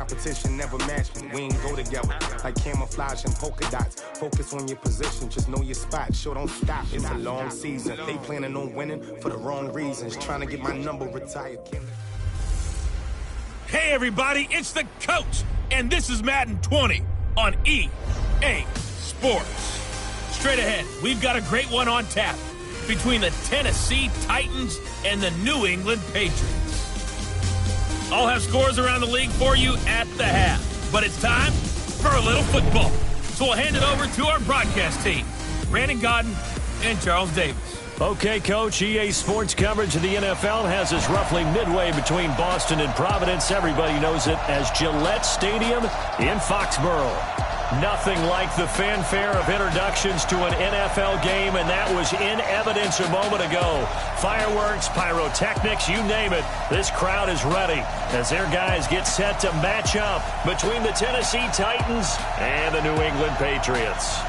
competition never match me. We ain't go together like camouflage and polka dots. Focus on your position, just know your spot. Sure, don't stop, it's a long season. They planning on winning for the wrong reasons. Trying to get my number retired. Hey everybody, it's the coach, and this is Madden 20 on EA Sports. Straight ahead, we've got a great one on tap between the Tennessee Titans and the New England Patriots. I'll have scores around the league for you at the half, but it's time for a little football. So we'll hand it over to our broadcast team, Brandon Godden and Charles Davis. Okay, Coach, EA Sports coverage of the NFL has us roughly midway between Boston and Providence. Everybody knows it as Gillette Stadium in Foxborough. Nothing like the fanfare of introductions to an NFL game, and that was in evidence a moment ago. Fireworks, pyrotechnics, you name it. This crowd is ready as their guys get set to match up between the Tennessee Titans and the New England Patriots.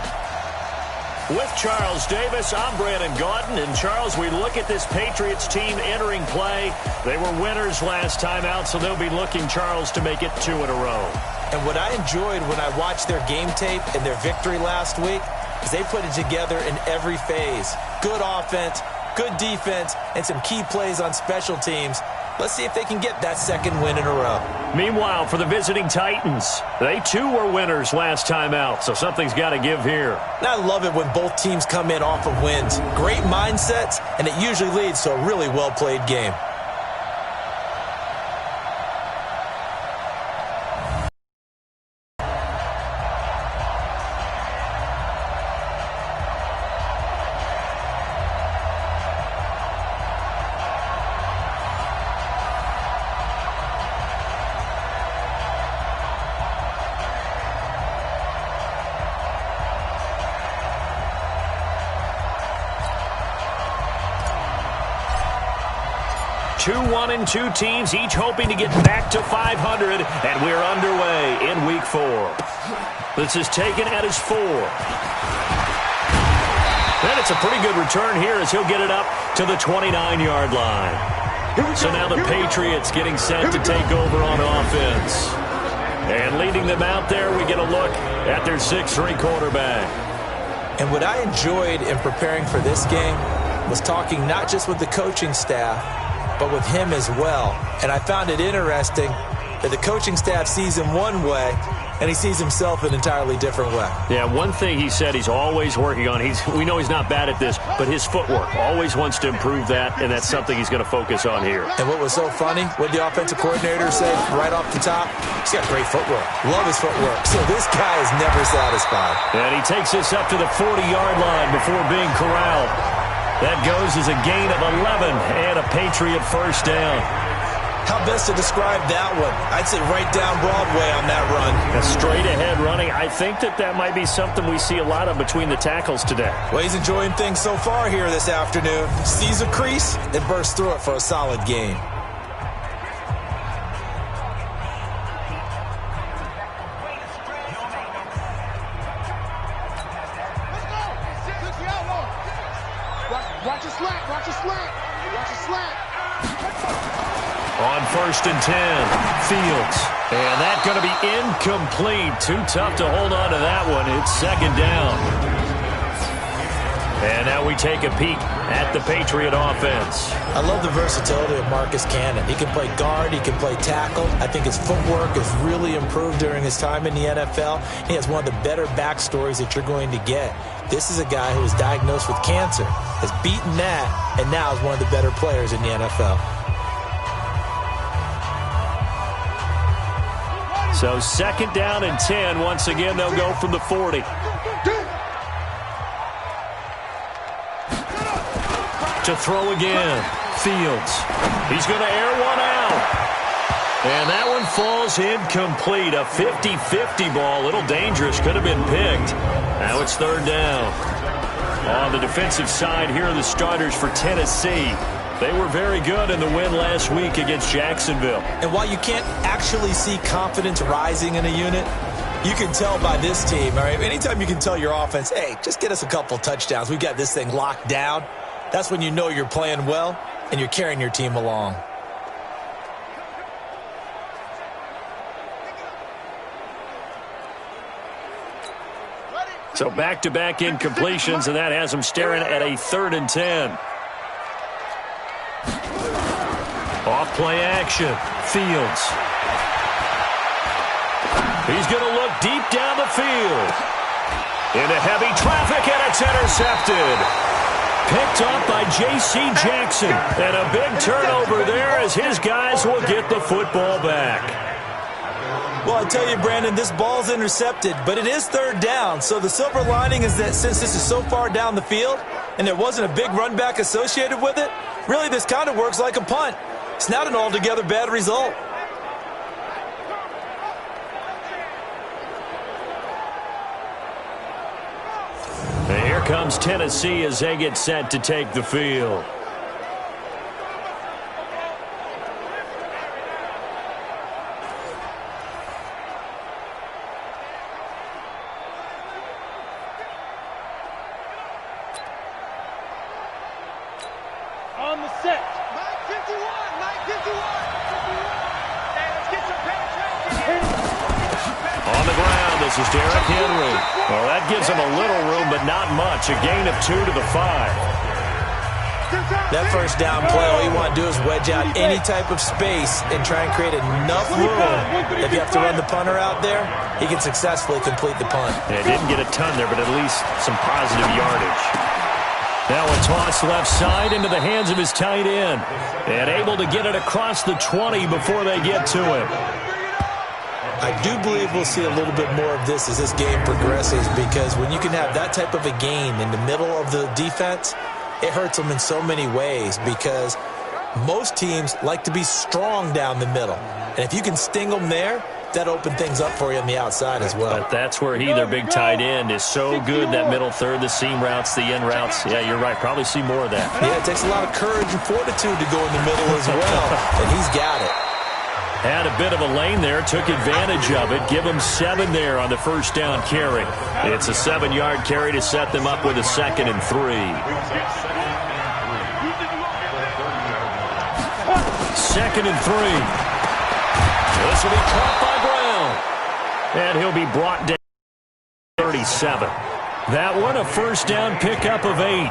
With Charles Davis, I'm Brandon Gaudin. And Charles, we look at this Patriots team entering play. They were winners last time out, so they'll be looking, Charles, to make it 2 in a row. And what I enjoyed when I watched their game tape and their victory last week is they put it together in every phase. Good offense, good defense, and some key plays on special teams. Let's see if they can get that second win in a row. Meanwhile, for the visiting Titans, they too were winners last time out, so something's got to give here. And I love it when both teams come in off of wins. Great mindsets, and it usually leads to a really well-played game. Two 1-2 teams, each hoping to get back to 500, and we're underway in Week 4. This is taken at his 4. And it's a pretty good return here as he'll get it up to the 29-yard line. So now the Patriots getting set to take over on offense. And leading them out there, we get a look at their 6'3" quarterback. And what I enjoyed in preparing for this game was talking not just with the coaching staff, but with him as well. And I found it interesting that the coaching staff sees him one way, and he sees himself an entirely different way. Yeah, one thing he said he's always working on, we know he's not bad at this, but his footwork, always wants to improve that, and that's something he's going to focus on here. And what was so funny, what the offensive coordinator said right off the top, he's got great footwork. Love his footwork. So this guy is never satisfied. And he takes this up to the 40-yard line before being corralled. That goes as a gain of 11 and a Patriot first down. How best to describe that one? I'd say right down Broadway on that run. A straight-ahead running. I think that might be something we see a lot of between the tackles today. Well, he's enjoying things so far here this afternoon. Sees a crease and bursts through it for a solid gain. Watch your slant. Watch your slant. Watch your slant. On 1st and 10, Fields. And that's going to be incomplete. Too tough to hold on to that one. It's 2nd down. And now we take a peek at the Patriot offense. I love the versatility of Marcus Cannon. He can play guard. He can play tackle. I think his footwork has really improved during his time in the NFL. He has one of the better backstories that you're going to get. This is a guy who was diagnosed with cancer, has beaten that, and now is one of the better players in the NFL. So 2nd down and 10. Once again, they'll go from the 40. To throw again. Fields. He's going to air one out. And that one falls incomplete. A 50-50 ball. A little dangerous. Could have been picked. Now it's 3rd down. On the defensive side, here are the starters for Tennessee. They were very good in the win last week against Jacksonville. And while you can't actually see confidence rising in a unit, you can tell by this team, all right? Anytime you can tell your offense, hey, just get us a couple touchdowns. We got this thing locked down. That's when you know you're playing well and you're carrying your team along. So back-to-back incompletions, and that has him staring at a 3rd and 10. Off play action. Fields. He's going to look deep down the field. Into heavy traffic, and it's intercepted. Picked up by J.C. Jackson. And a big turnover there as his guys will get the football back. Well, I tell you, Brandon, this ball's intercepted, but it is 3rd down. So the silver lining is that since this is so far down the field and there wasn't a big run back associated with it, really this kind of works like a punt. It's not an altogether bad result. And here comes Tennessee as they get set to take the field. On the set. 951. 951. Hey, let's get some penetration. On the ground, this is Derrick Henry. Well, that gives him a little room, but not much. A gain of 2 to the 5. That first down play, all you want to do is wedge out any type of space and try and create enough room. If you have to run the punter out there, he can successfully complete the punt. Yeah, didn't get a ton there, but at least some positive yardage. Now a toss left side into the hands of his tight end. And able to get it across the 20 before they get to him. I do believe we'll see a little bit more of this as this game progresses, because when you can have that type of a gain in the middle of the defense, it hurts them in so many ways, because most teams like to be strong down the middle. And if you can sting them there, that opens things up for you on the outside as well. But that's where their big tight end, is so good, that middle third, the seam routes, the in routes. Yeah, you're right. Probably see more of that. Yeah, it takes a lot of courage and fortitude to go in the middle as well, and he's got it. Had a bit of a lane there, took advantage of it. Give him 7 there on the first down carry. It's a 7-yard carry to set them up with a 2nd and 3. 2nd and 3. This will be caught by Brown. And he'll be brought down 37. That one a first down pickup of 8.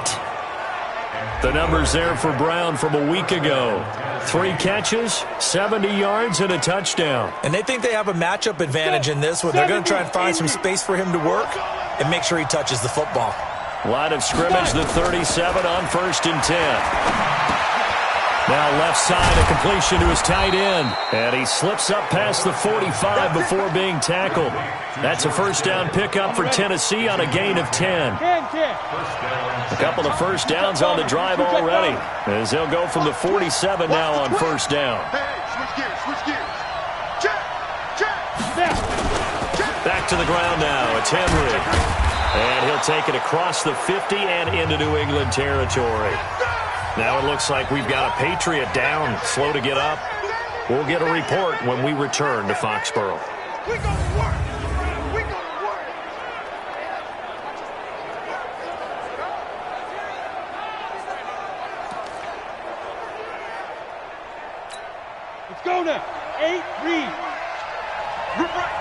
The numbers there for Brown from a week ago. 3 catches, 70 yards, and a touchdown. And they think they have a matchup advantage in this one. They're going to try and find some space for him to work and make sure he touches the football. Line of scrimmage, the 37 on 1st and 10. Now left side, a completion to his tight end. And he slips up past the 45 before being tackled. That's a first down pickup for Tennessee on a gain of 10. A couple of first downs on the drive already, as they'll go from the 47 now on first down. Back to the ground now. It's Henry. And he'll take it across the 50 and into New England territory. Now it looks like we've got a Patriot down, slow to get up. We'll get a report when we return to Foxborough. We're going to work. We're going to work. Let's go now. 8, read. Rip right.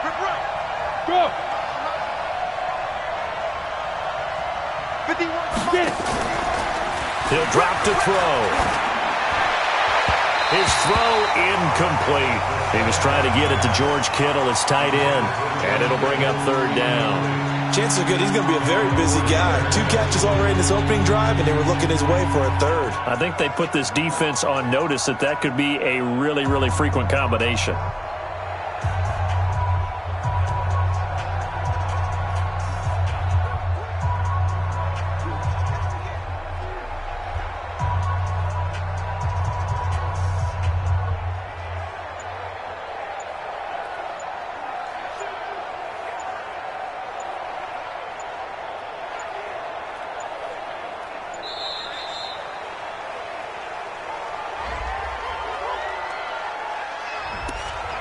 Go. 51. Get it. He'll drop to throw. His throw incomplete. He was trying to get it to George Kittle, his tight end, and it'll bring up 3rd down. Chances are good he's going to be a very busy guy. 2 catches already in this opening drive, and they were looking his way for a 3rd. I think they put this defense on notice that could be a really, really frequent combination.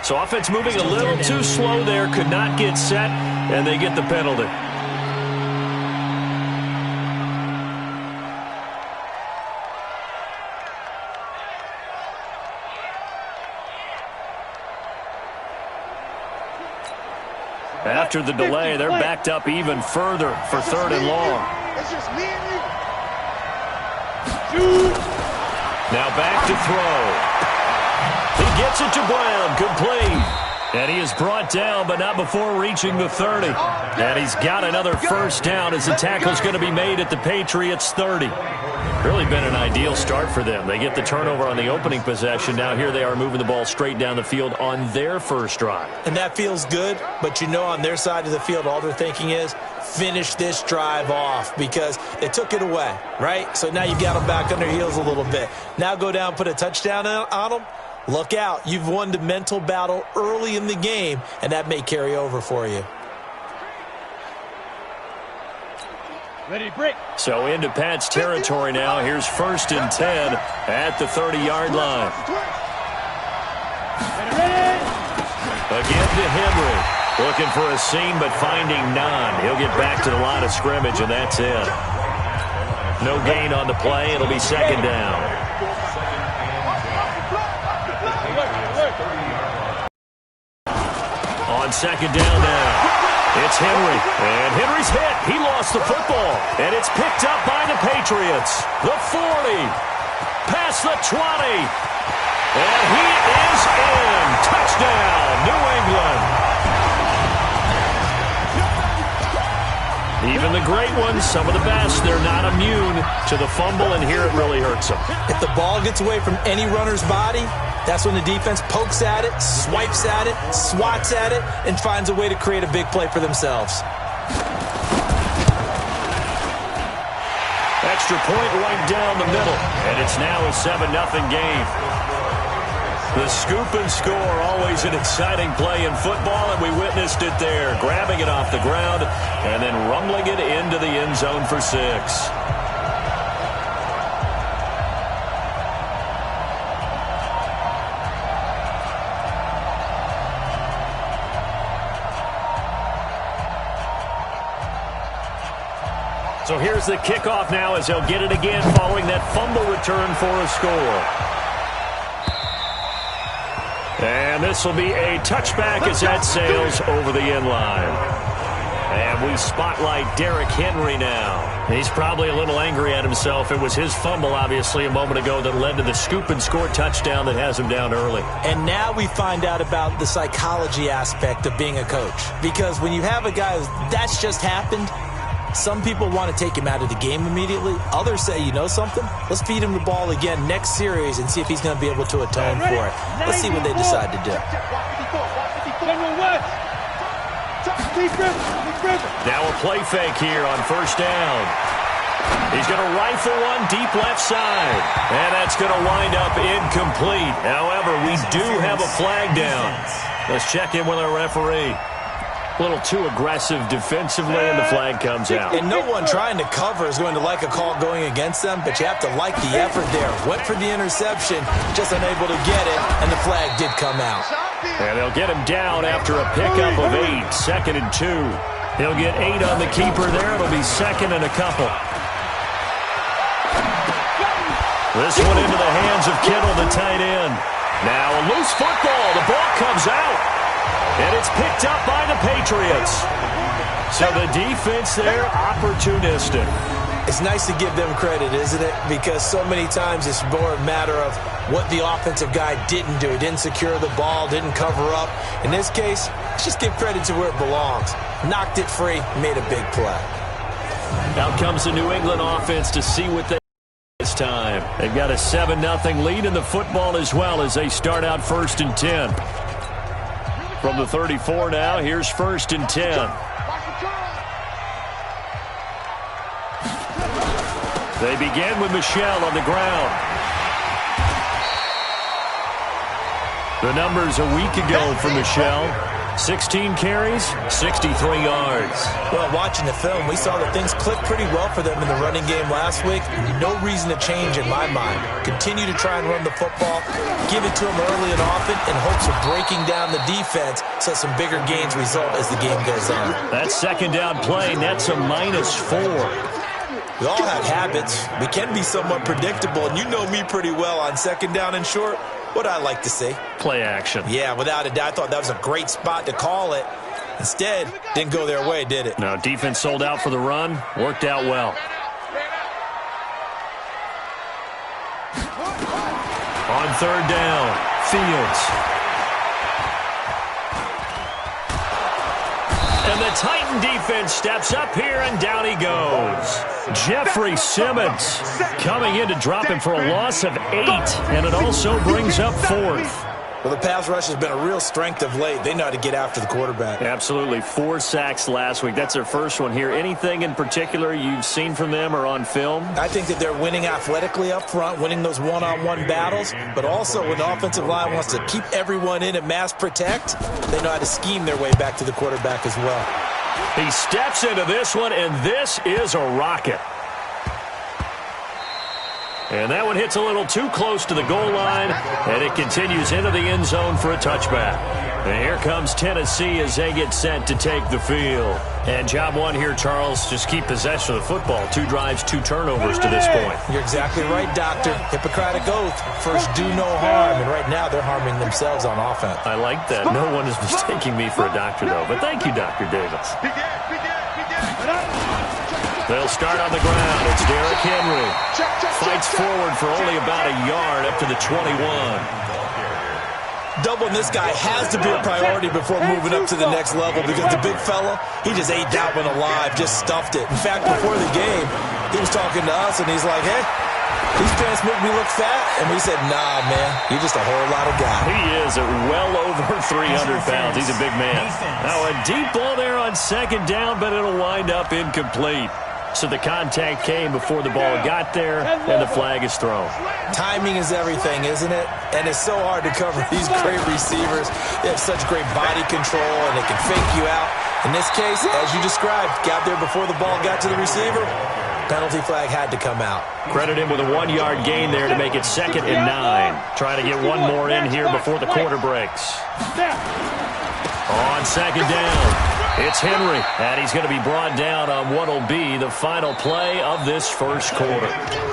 So offense moving a little too slow there, could not get set, and they get the penalty. After the delay, they're backed up even further for 3rd and long. It's just me and you. Now back to throw. He gets it to Brown, complete. And he is brought down, but not before reaching the 30. And he's got another first down as the tackle's going to be made at the Patriots' 30. Really been an ideal start for them. They get the turnover on the opening possession. Now here they are moving the ball straight down the field on their first drive. And that feels good, but you know on their side of the field, all they're thinking is, finish this drive off because they took it away, right? So now you've got them back on their heels a little bit. Now go down, put a touchdown on them. Look out. You've won the mental battle early in the game, and that may carry over for you. Ready to break. So into Pat's territory now. Here's 1st and 10 at the 30-yard line. Again to Henry. Looking for a seam, but finding none. He'll get back to the line of scrimmage, and that's it. No gain on the play. It'll be 2nd down. On 2nd down now. It's Henry, and Henry's hit. He lost the football, and it's picked up by the Patriots. The 40, past the 20, and he is in. Touchdown, New England. Even the great ones, some of the best, they're not immune to the fumble, and here it really hurts them. If the ball gets away from any runner's body, that's when the defense pokes at it, swipes at it, swats at it, and finds a way to create a big play for themselves. Extra point right down the middle, and it's now a 7-0 game. The scoop and score, always an exciting play in football, and we witnessed it there, grabbing it off the ground and then rumbling it into the end zone for 6. So here's the kickoff now as they'll get it again following that fumble return for a score. And this will be a touchback as that sails over the end line. And we spotlight Derrick Henry now. He's probably a little angry at himself. It was his fumble, obviously, a moment ago that led to the scoop and score touchdown that has him down early. And now we find out about the psychology aspect of being a coach. Because when you have a guy that's just happened, some people want to take him out of the game immediately. Others say, you know something? Let's feed him the ball again next series and see if he's going to be able to atone for it. Let's see what they decide to do. Now a play fake here on 1st down. He's going to rifle one deep left side. And that's going to wind up incomplete. However, we do have a flag down. Let's check in with our referee. A little too aggressive defensively, and the flag comes out. And no one trying to cover is going to like a call going against them, but you have to like the effort there. Went for the interception, just unable to get it, and the flag did come out. And they'll get him down after a pickup of 8, 2nd and 2. He'll get 8 on the keeper there. It'll be 2nd and a couple. This one into the hands of Kittle, the tight end. Now a loose football. The ball comes out. And it's picked up by the Patriots. So the defense there, opportunistic. It's nice to give them credit, isn't it? Because so many times it's more a matter of what the offensive guy didn't do. He didn't secure the ball, didn't cover up. In this case, let's just give credit to where it belongs. Knocked it free, made a big play. Out comes the New England offense to see what they this time. They've got a 7-0 lead in the football as well as they start out 1st and 10. From the 34 now, here's 1st and 10. They begin with Michel on the ground. The numbers a week ago for Michel. 16 carries, 63 yards. Well, watching the film, we saw that things clicked pretty well for them in the running game last week. No reason to change in my mind. Continue to try and run the football, give it to them early and often in hopes of breaking down the defense so some bigger gains result as the game goes on. That 2nd down play, that's a -4. We all have habits. We can be somewhat predictable, and you know me pretty well on 2nd down and short. What I like to see. Play action. Yeah, without a doubt. I thought that was a great spot to call it. Instead, didn't go their way, did it? No, defense sold out for the run. Worked out well. On third down, Fields. And the Titan defense steps up here, and down he goes. Jeffrey Simmons coming in to drop him for a loss of 8, and it also brings up 4th. Well, the pass rush has been a real strength of late. They know how to get after the quarterback. Absolutely. 4 sacks last week. That's their first one here. Anything in particular you've seen from them or on film? I think that they're winning athletically up front, winning those one-on-one battles, but also when the offensive line wants to keep everyone in and mass protect, they know how to scheme their way back to the quarterback as well. He steps into this one, and this is a rocket. And that one hits a little too close to the goal line, and it continues into the end zone for a touchback. And here comes Tennessee as they get set to take the field. And job one here, Charles, just keep possession of the football. 2 drives, 2 turnovers to this point. You're exactly right, Doctor. Hippocratic oath. First, do no harm. And right now, they're harming themselves on offense. I like that. No one is mistaking me for a doctor, though. But thank you, Dr. Davis. They'll start on the ground. It's Derrick Henry. Fights forward for only about a yard up to the 21. Doubling this guy has to be a priority before moving up to the next level because the big fella, he just ate that one alive, just stuffed it. In fact, before the game, he was talking to us, and he's like, hey, these pants make me look fat. And we said, nah, man, you're just a whole lot of guy. He is at well over 300 pounds. He's a big man. Now a deep ball there on second down, but it'll wind up incomplete. So the contact came before the ball got there, and the flag is thrown. Timing is everything, isn't it? And it's so hard to cover these great receivers. They have such great body control, and they can fake you out. In this case, as you described, got there before the ball got to the receiver. Penalty flag had to come out. Credit him with a 1-yard gain there to make it 2nd and 9. Trying to get one more in here before the quarter breaks. On second down, it's Henry, and he's going to be brought down on what will be the final play of this first quarter.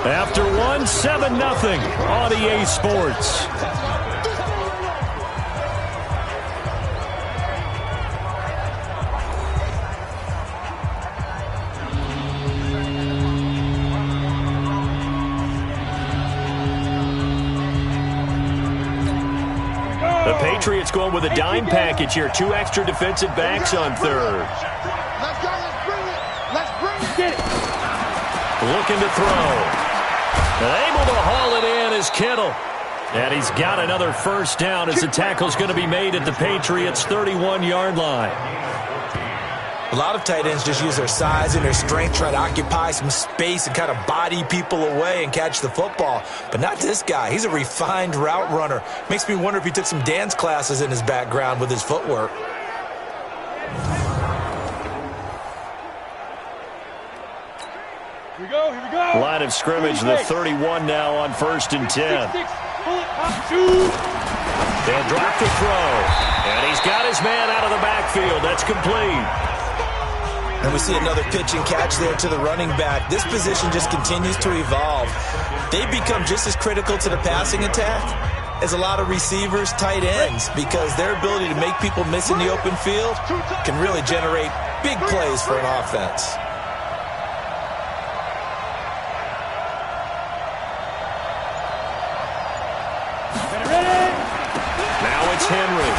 After one, 7-0 on EA Sports. The Patriots going with a dime package here. 2 extra defensive backs on third. Let's go. Let's bring it. Let's bring it. Get it. Looking to throw. And able to haul it in is Kittle. And he's got another first down as the tackle's going to be made at the Patriots' 31-yard line. A lot of tight ends just use their size and their strength, try to occupy some space and kind of body people away and catch the football. But not this guy. He's a refined route runner. Makes me wonder if he took some dance classes in his background with his footwork. Here we go. Line of scrimmage, the 31 now on 1st and 10. They'll drop to throw. And he's got his man out of the backfield. That's complete. And we see another pitch and catch there to the running back. This position just continues to evolve. They become just as critical to the passing attack as a lot of receivers, tight ends, because their ability to make people miss in the open field can really generate big plays for an offense. Now it's Henry.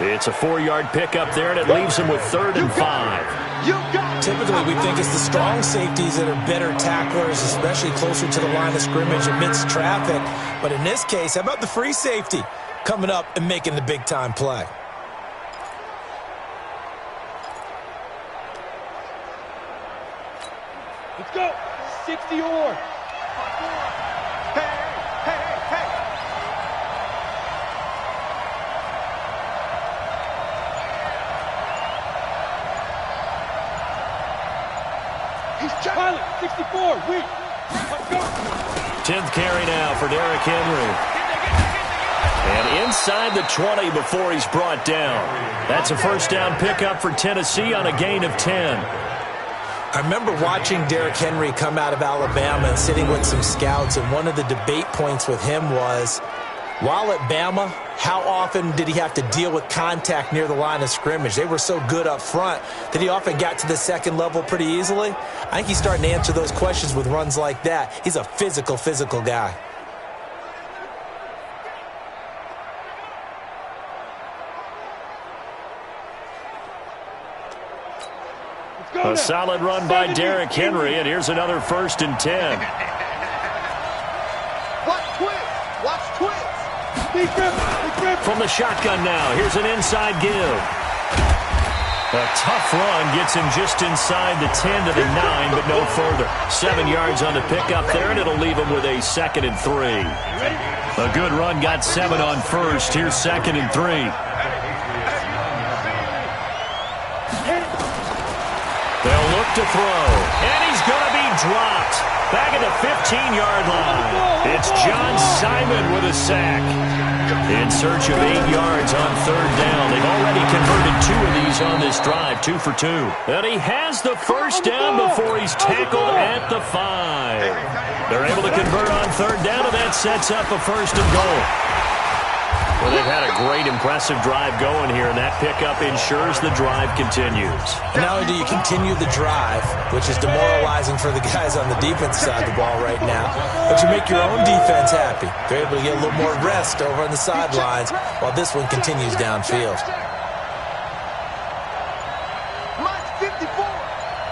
It's a 4-yard pickup there, and it leaves him with 3rd and 5. Typically, we think it's the strong safeties that are better tacklers, especially closer to the line of scrimmage amidst traffic. But in this case, how about the free safety coming up and making the big-time play? Let's go. 60 or. Pilot, 64, weak. Let's go. 10th carry now for Derrick Henry. And inside the 20 before he's brought down. That's a first down pickup for Tennessee on a gain of 10. I remember watching Derrick Henry come out of Alabama and sitting with some scouts, and one of the debate points with him was, While at Bama, how often did he have to deal with contact near the line of scrimmage? They were so good up front that he often got to the second level pretty easily. I think he's starting to answer those questions with runs like that. He's a physical guy. A solid run by Derrick Henry, and here's another 1st and 10. Watch twins. From the shotgun now, here's an inside give. A tough run gets him just inside the 10 to the 9, but no further. 7 yards on the pickup there, and it'll leave him with a 2nd and 3. A good run got 7 on 1st. Here's 2nd and 3. They'll look to throw, and he's going to be dropped. Back at the 15-yard line. It's John Simon with a sack. In search of 8 yards on 3rd down. They've already converted 2 of these on this drive, 2 for 2. And he has the 1st down before he's tackled at the 5. They're able to convert on 3rd down, and that sets up a 1st and goal. Well, they've had a great, impressive drive going here, and that pickup ensures the drive continues. And not only do you continue the drive, which is demoralizing for the guys on the defense side of the ball right now, but you make your own defense happy. They're able to get a little more rest over on the sidelines while this one continues downfield. Mike 54.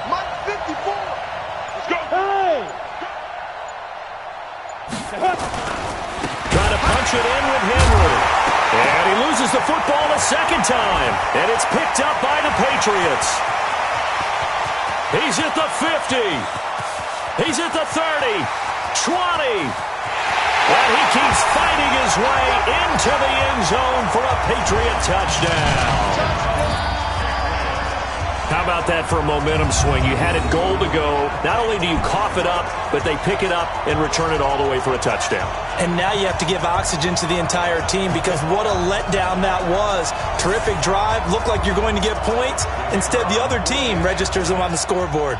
Let's go. Hey! Trying to punch it in with Henry. And he loses the football a 2nd time. And it's picked up by the Patriots. He's at the 50. He's at the 30. 20. And he keeps fighting his way into the end zone for a Patriot touchdown. How about that for a momentum swing? You had it goal to go. Not only do you cough it up, but they pick it up and return it all the way for a touchdown. And now you have to give oxygen to the entire team because what a letdown that was. Terrific drive. Looked like you're going to get points. Instead, the other team registers them on the scoreboard.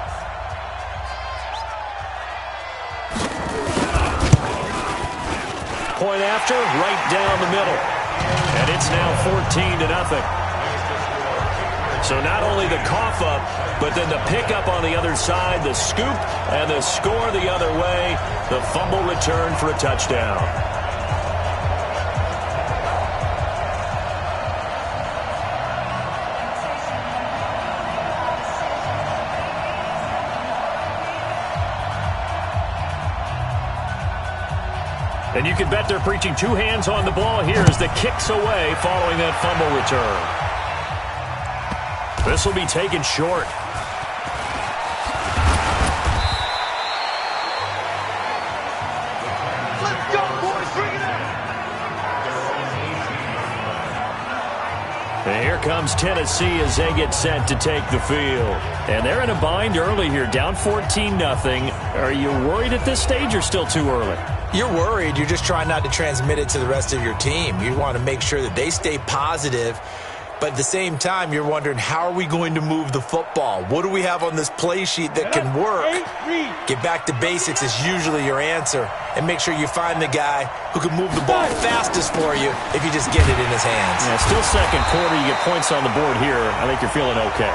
Point after, right down the middle. And it's now 14-0. So not only the cough up, but then the pickup on the other side, the scoop, and the score the other way, the fumble return for a touchdown. And you can bet they're preaching 2 hands on the ball here as the kick's away following that fumble return. This will be taken short. Let's go, boys. Bring it out. And here comes Tennessee as they get set to take the field. And they're in a bind early here, down 14-0. Are you worried at this stage or still too early? You're worried. You're just trying not to transmit it to the rest of your team. You want to make sure that they stay positive. But at the same time, you're wondering, how are we going to move the football? What do we have on this play sheet that can work? Get back to basics is usually your answer. And make sure you find the guy who can move the ball fastest for you if you just get it in his hands. Yeah, still 2nd quarter. You get points on the board here. I think you're feeling okay.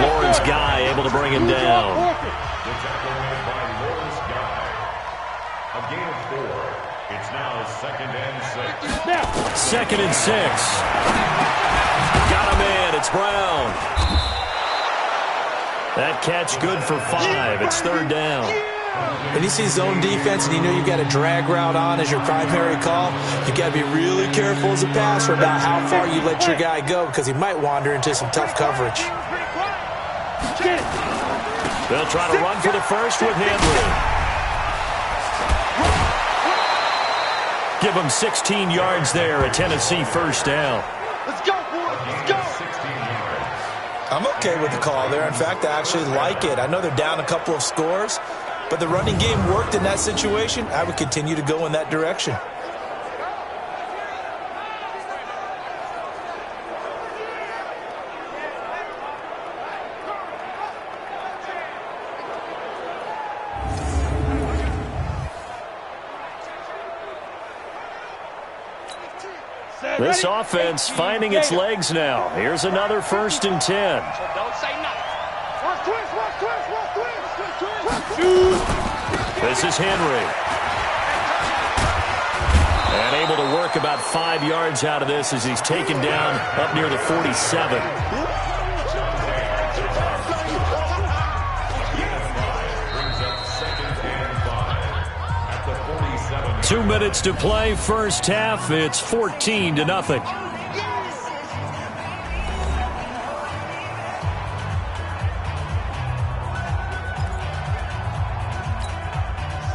Lawrence Guy able to bring him down. A gain of 4. It's now 2nd and 6. 2nd and 6. Got him in. It's Brown. That catch good for 5. It's 3rd down. When you see zone defense and you know you've got a drag route on as your primary call, you've got to be really careful as a passer about how far you let your guy go because he might wander into some tough coverage. They'll try to run for the first with Henry. Give him 16 yards there, a Tennessee 1st down. Let's go, boys. Let's go. I'm okay with the call there. In fact, I actually like it. I know they're down a couple of scores, but the running game worked in that situation. I would continue to go in that direction. This offense finding its legs now. Here's another 1st and 10. So don't say nothing. Watch twist. This is Henry. And able to work about 5 yards out of this as he's taken down up near the 47. 2 minutes to play, first half. It's 14-0.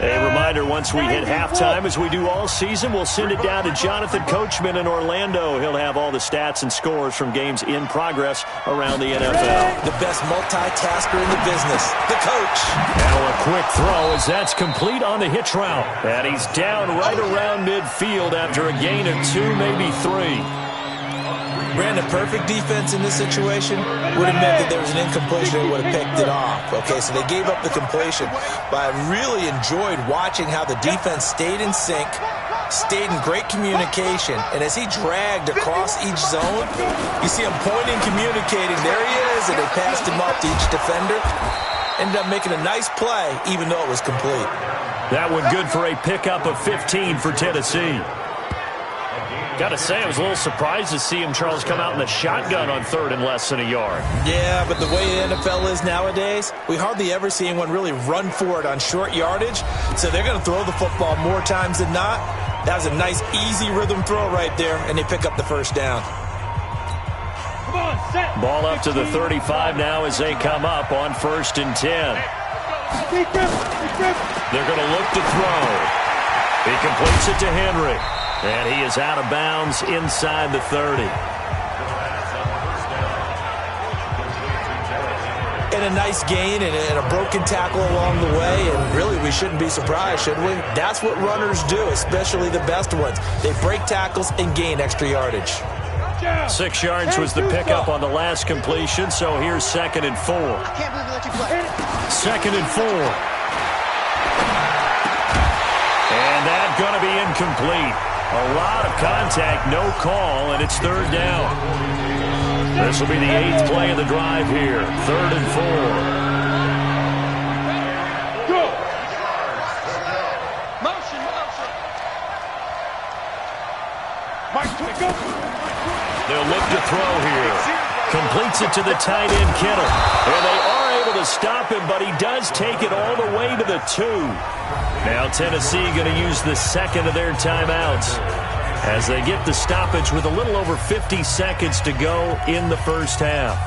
A reminder, once we hit halftime, as we do all season, we'll send it down to Jonathan Coachman in Orlando. He'll have all the stats and scores from games in progress around the NFL. The best multitasker in the business, the coach. Now a quick throw as that's complete on the hitch route. And he's down right around midfield after a gain of 2, maybe 3. Brandon, perfect defense in this situation would have meant that there was an incompletion and would have picked it off. Okay, so they gave up the completion. But I really enjoyed watching how the defense stayed in sync, stayed in great communication, and as he dragged across each zone, you see him pointing, communicating. There he is, and they passed him off to each defender. Ended up making a nice play, even though it was complete. That one good for a pickup of 15 for Tennessee. Got to say, I was a little surprised to see him, Charles, come out in the shotgun on 3rd and less than a yard. Yeah, but the way the NFL is nowadays, we hardly ever see anyone really run for it on short yardage. So they're going to throw the football more times than not. That was a nice, easy rhythm throw right there, and they pick up the first down. Ball up to the 35 now as they come up on 1st and 10. They're going to look to throw. He completes it to Henry. And he is out of bounds inside the 30. And a nice gain and a broken tackle along the way. And really, we shouldn't be surprised, should we? That's what runners do, especially the best ones. They break tackles and gain extra yardage. 6 yards was the pickup on the last completion, so here's 2nd and 4. I can't believe they let you play. 2nd and 4. And that's going to be incomplete. A lot of contact, no call, and it's 3rd down. This will be the 8th play of the drive here. 3rd and 4. Go. Motion. Mike, go. They'll look to throw here. Completes it to the tight end, Kittle. And they are able to stop him, but he does take it all the way to the 2. Now Tennessee going to use the 2nd of their timeouts as they get the stoppage with a little over 50 seconds to go in the first half.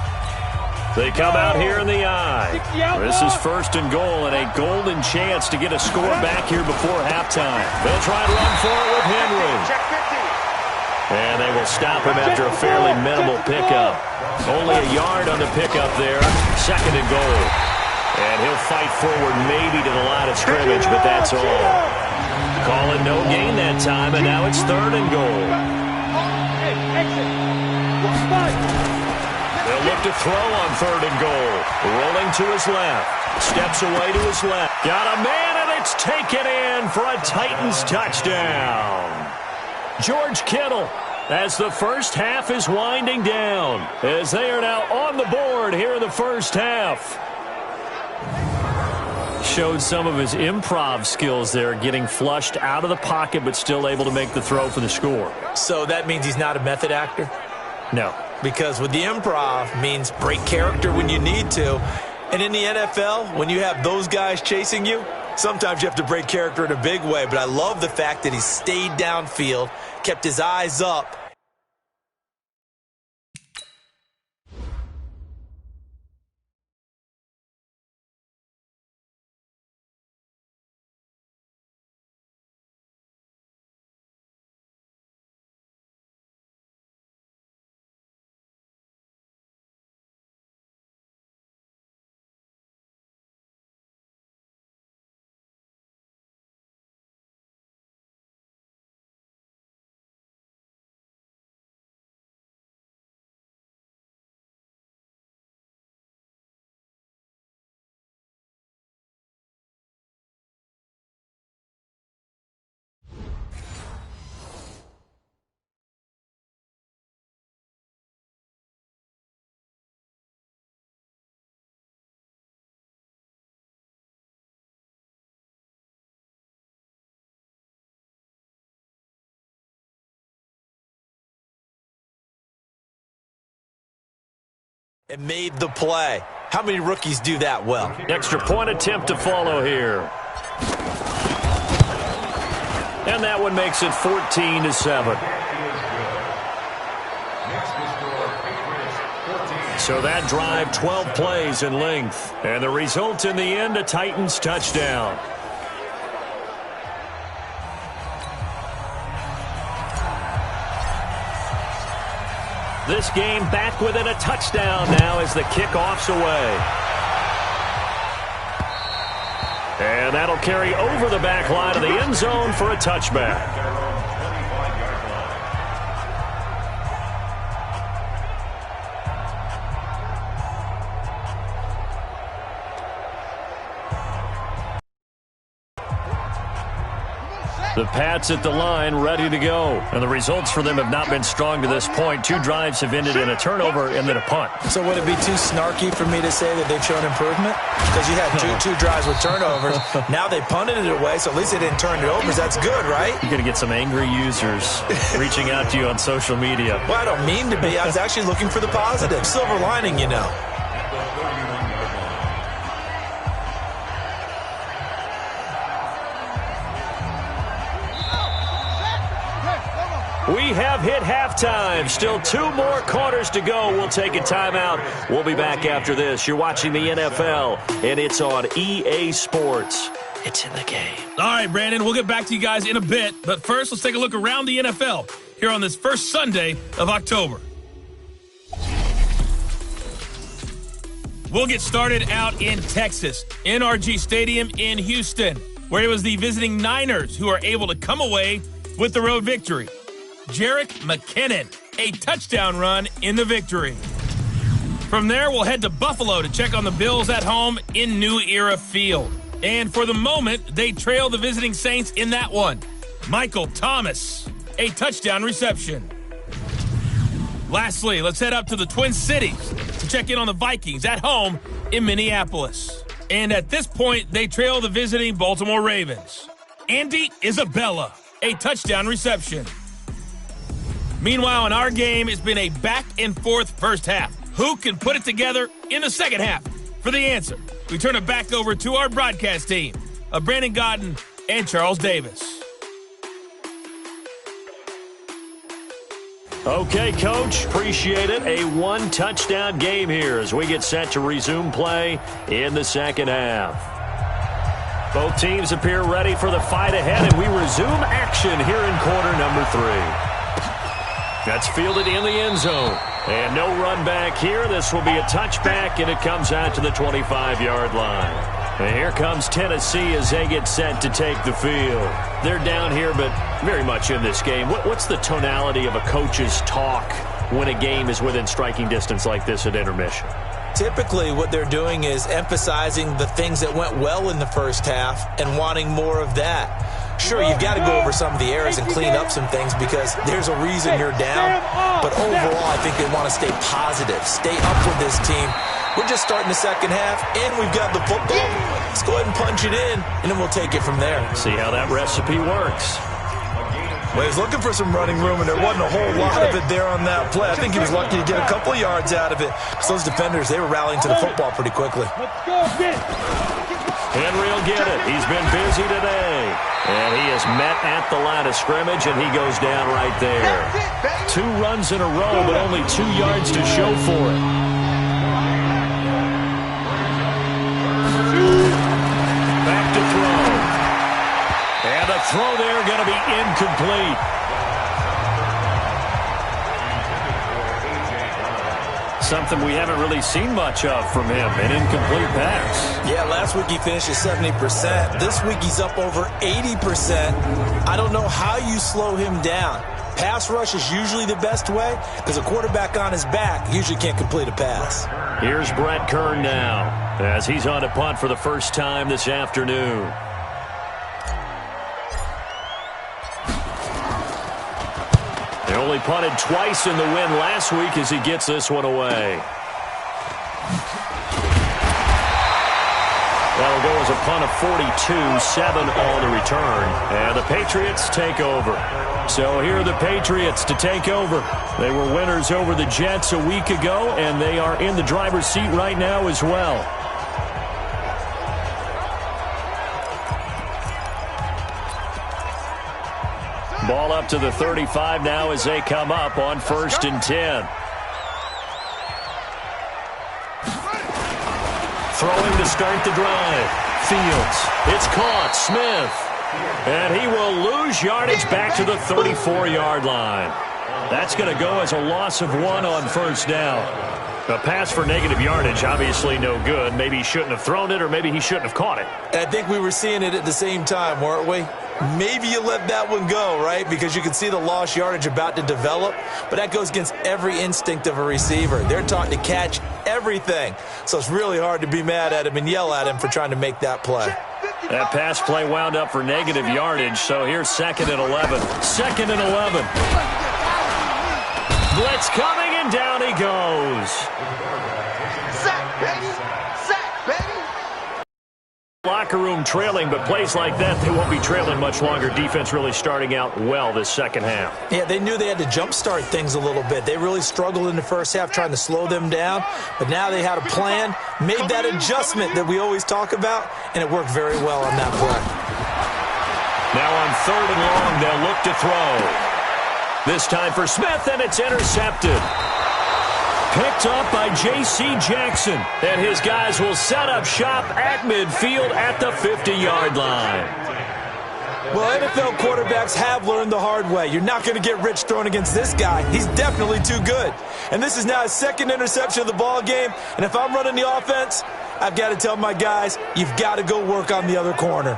They come out here in the eye. This is 1st and goal and a golden chance to get a score back here before halftime. They'll try to run for it with Henry. And they will stop him after a fairly minimal pickup. Only a yard on the pickup there. 2nd and goal. And he'll fight forward maybe to the line of scrimmage, but that's all. Call it no gain that time, and now it's 3rd and goal. They'll look to throw on 3rd and goal. Rolling to his left. Steps away to his left. Got a man, and it's taken in for a Titans touchdown. George Kittle, as the first half is winding down, as they are now on the board here in the first half. Showed some of his improv skills there, getting flushed out of the pocket but still able to make the throw for the score. So that means he's not a method actor? No. Because with the improv means break character when you need to. And in the NFL, when you have those guys chasing you, sometimes you have to break character in a big way. But I love the fact that he stayed downfield, kept his eyes up, And made the play. How many rookies do that well? Extra point attempt to follow here. And that one makes it 14-7. So that drive, 12 plays in length. And the result in the end, a Titans touchdown. This game back within a touchdown now as the kickoff's away. And that'll carry over the back line of the end zone for a touchback. The Pats at the line, ready to go. And the results for them have not been strong to this point. 2 drives have ended in a turnover and then a punt. So would it be too snarky for me to say that they've shown improvement? Because you had two drives with turnovers. Now they punted it away, so at least they didn't turn it over. That's good, right? You're going to get some angry users reaching out to you on social media. Well, I don't mean to be. I was actually looking for the positive. Silver lining, you know. We have hit halftime. Still 2 more quarters to go. We'll take a timeout. We'll be back after this. You're watching the NFL, and it's on EA Sports. It's in the game. All right, Brandon, we'll get back to you guys in a bit. But first, let's take a look around the NFL here on this first Sunday of October. We'll get started out in Texas, NRG Stadium in Houston, where it was the visiting Niners who are able to come away with the road victory. Jerick McKinnon, a touchdown run in the victory. From there, we'll head to Buffalo to check on the Bills at home in New Era Field. And for the moment, they trail the visiting Saints in that one. Michael Thomas, a touchdown reception. Lastly, let's head up to the Twin Cities to check in on the Vikings at home in Minneapolis. And at this point, they trail the visiting Baltimore Ravens. Andy Isabella, a touchdown reception. Meanwhile, in our game, it's been a back-and-forth first half. Who can put it together in the second half? For the answer, we turn it back over to our broadcast team of Brandon Godden and Charles Davis. Okay, Coach, appreciate it. A 1-touchdown game here as we get set to resume play in the second half. Both teams appear ready for the fight ahead, and we resume action here in quarter number 3. That's fielded in the end zone. And no run back here. This will be a touchback, and it comes out to the 25-yard line. And here comes Tennessee as they get set to take the field. They're down here, but very much in this game. What's the tonality of a coach's talk when a game is within striking distance like this at intermission? Typically, what they're doing is emphasizing the things that went well in the first half and wanting more of that. Sure, you've got to go over some of the errors and clean up some things because there's a reason you're down. But overall, I think they want to stay positive, stay up with this team. We're just starting the second half, and we've got the football. Let's go ahead and punch it in, and then we'll take it from there. See how that recipe works. Well, he's looking for some running room, and there wasn't a whole lot of it there on that play. I think he was lucky to get a couple of yards out of it because those defenders, they were rallying to the football pretty quickly. Henry will get it. He's been busy today. And he is met at the line of scrimmage, and he goes down right there. 2 runs in a row, but only 2 yards to show for it. Back to throw. And the throw there going to be incomplete. Something we haven't really seen much of from him, an incomplete pass. Yeah, last week he finished at 70%. This week he's up over 80%. I don't know how you slow him down. Pass rush is usually the best way because a quarterback on his back usually can't complete a pass. Here's Brett Kern now as he's on to punt for the first time this afternoon. They only punted twice in the win last week as he gets this one away. That'll go as a punt of 42, 7 on the return. And the Patriots take over. So here are the Patriots to take over. They were winners over the Jets a week ago, and they are in the driver's seat right now as well. Ball up to the 35 now as they come up on 1st and 10. Throwing to start the drive. Fields. It's caught. Smith. And he will lose yardage back to the 34-yard line. That's going to go as a loss of 1 on 1st down. A pass for negative yardage, obviously no good. Maybe he shouldn't have thrown it, or maybe he shouldn't have caught it. I think we were seeing it at the same time, weren't we? Maybe you let that one go, right? Because you can see the lost yardage about to develop. But that goes against every instinct of a receiver. They're taught to catch everything. So it's really hard to be mad at him and yell at him for trying to make that play. That pass play wound up for negative yardage. So here's 2nd and 11. 2nd and 11. Blitz coming, and down he goes. Sack, baby! Sack, baby! Locker room trailing, but plays like that, they won't be trailing much longer. Defense really starting out well this second half. Yeah, they knew they had to jumpstart things a little bit. They really struggled in the first half trying to slow them down, but now they had a plan, made that adjustment that we always talk about, and it worked very well on that play. Now on 3rd and long, they'll look to throw. This time for Smith, and it's intercepted. Picked up by J.C. Jackson. And his guys will set up shop at midfield at the 50-yard line. Well, NFL quarterbacks have learned the hard way. You're not going to get rich throwing against this guy. He's definitely too good. And this is now his 2nd interception of the ball game. And if I'm running the offense, I've got to tell my guys, you've got to go work on the other corner.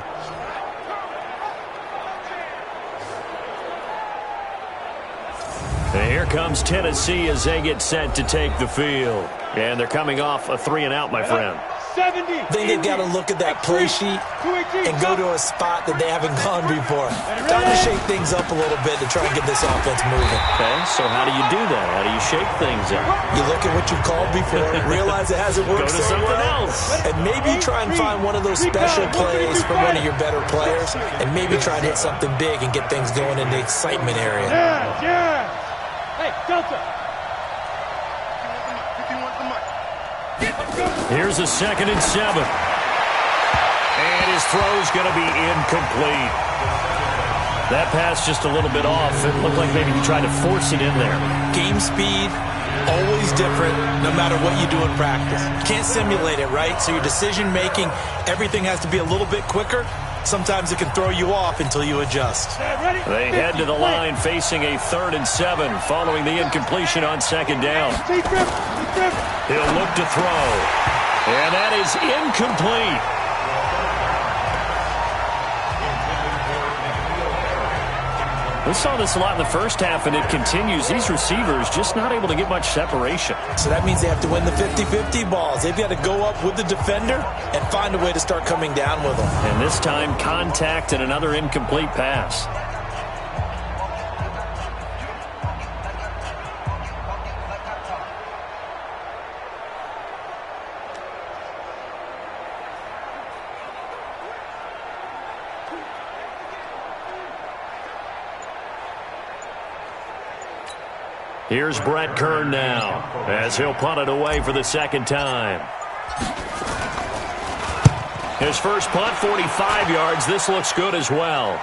And here comes Tennessee as they get set to take the field. And they're coming off a 3-and-out, my friend. I think they've got to look at that play sheet and go to a spot that they haven't gone before. Time to shake things up a little bit to try and get this offense moving. Okay, so how do you do that? How do you shake things up? You look at what you've called before, realize it hasn't worked Go to so something well, else. and maybe try and find one of those special plays from one of your better players, and maybe try and hit something big and get things going in the excitement area. Yeah! Hey, Delta! Here's a 2nd and 7. And his throw's going to be incomplete. That pass just a little bit off. It looked like maybe he tried to force it in there. Game speed, always different, no matter what you do in practice. You can't simulate it, right? So your decision-making, everything has to be a little bit quicker. Sometimes it can throw you off until you adjust. They head to the line facing a 3rd and 7 following the incompletion on 2nd down. He'll look to throw. And that is incomplete. We saw this a lot in the first half, and it continues. These receivers just not able to get much separation. So that means they have to win the 50-50 balls. They've got to go up with the defender and find a way to start coming down with them. And this time, contact and another incomplete pass. Here's Brett Kern now as he'll punt it away for the 2nd time. His first punt, 45 yards. This looks good as well.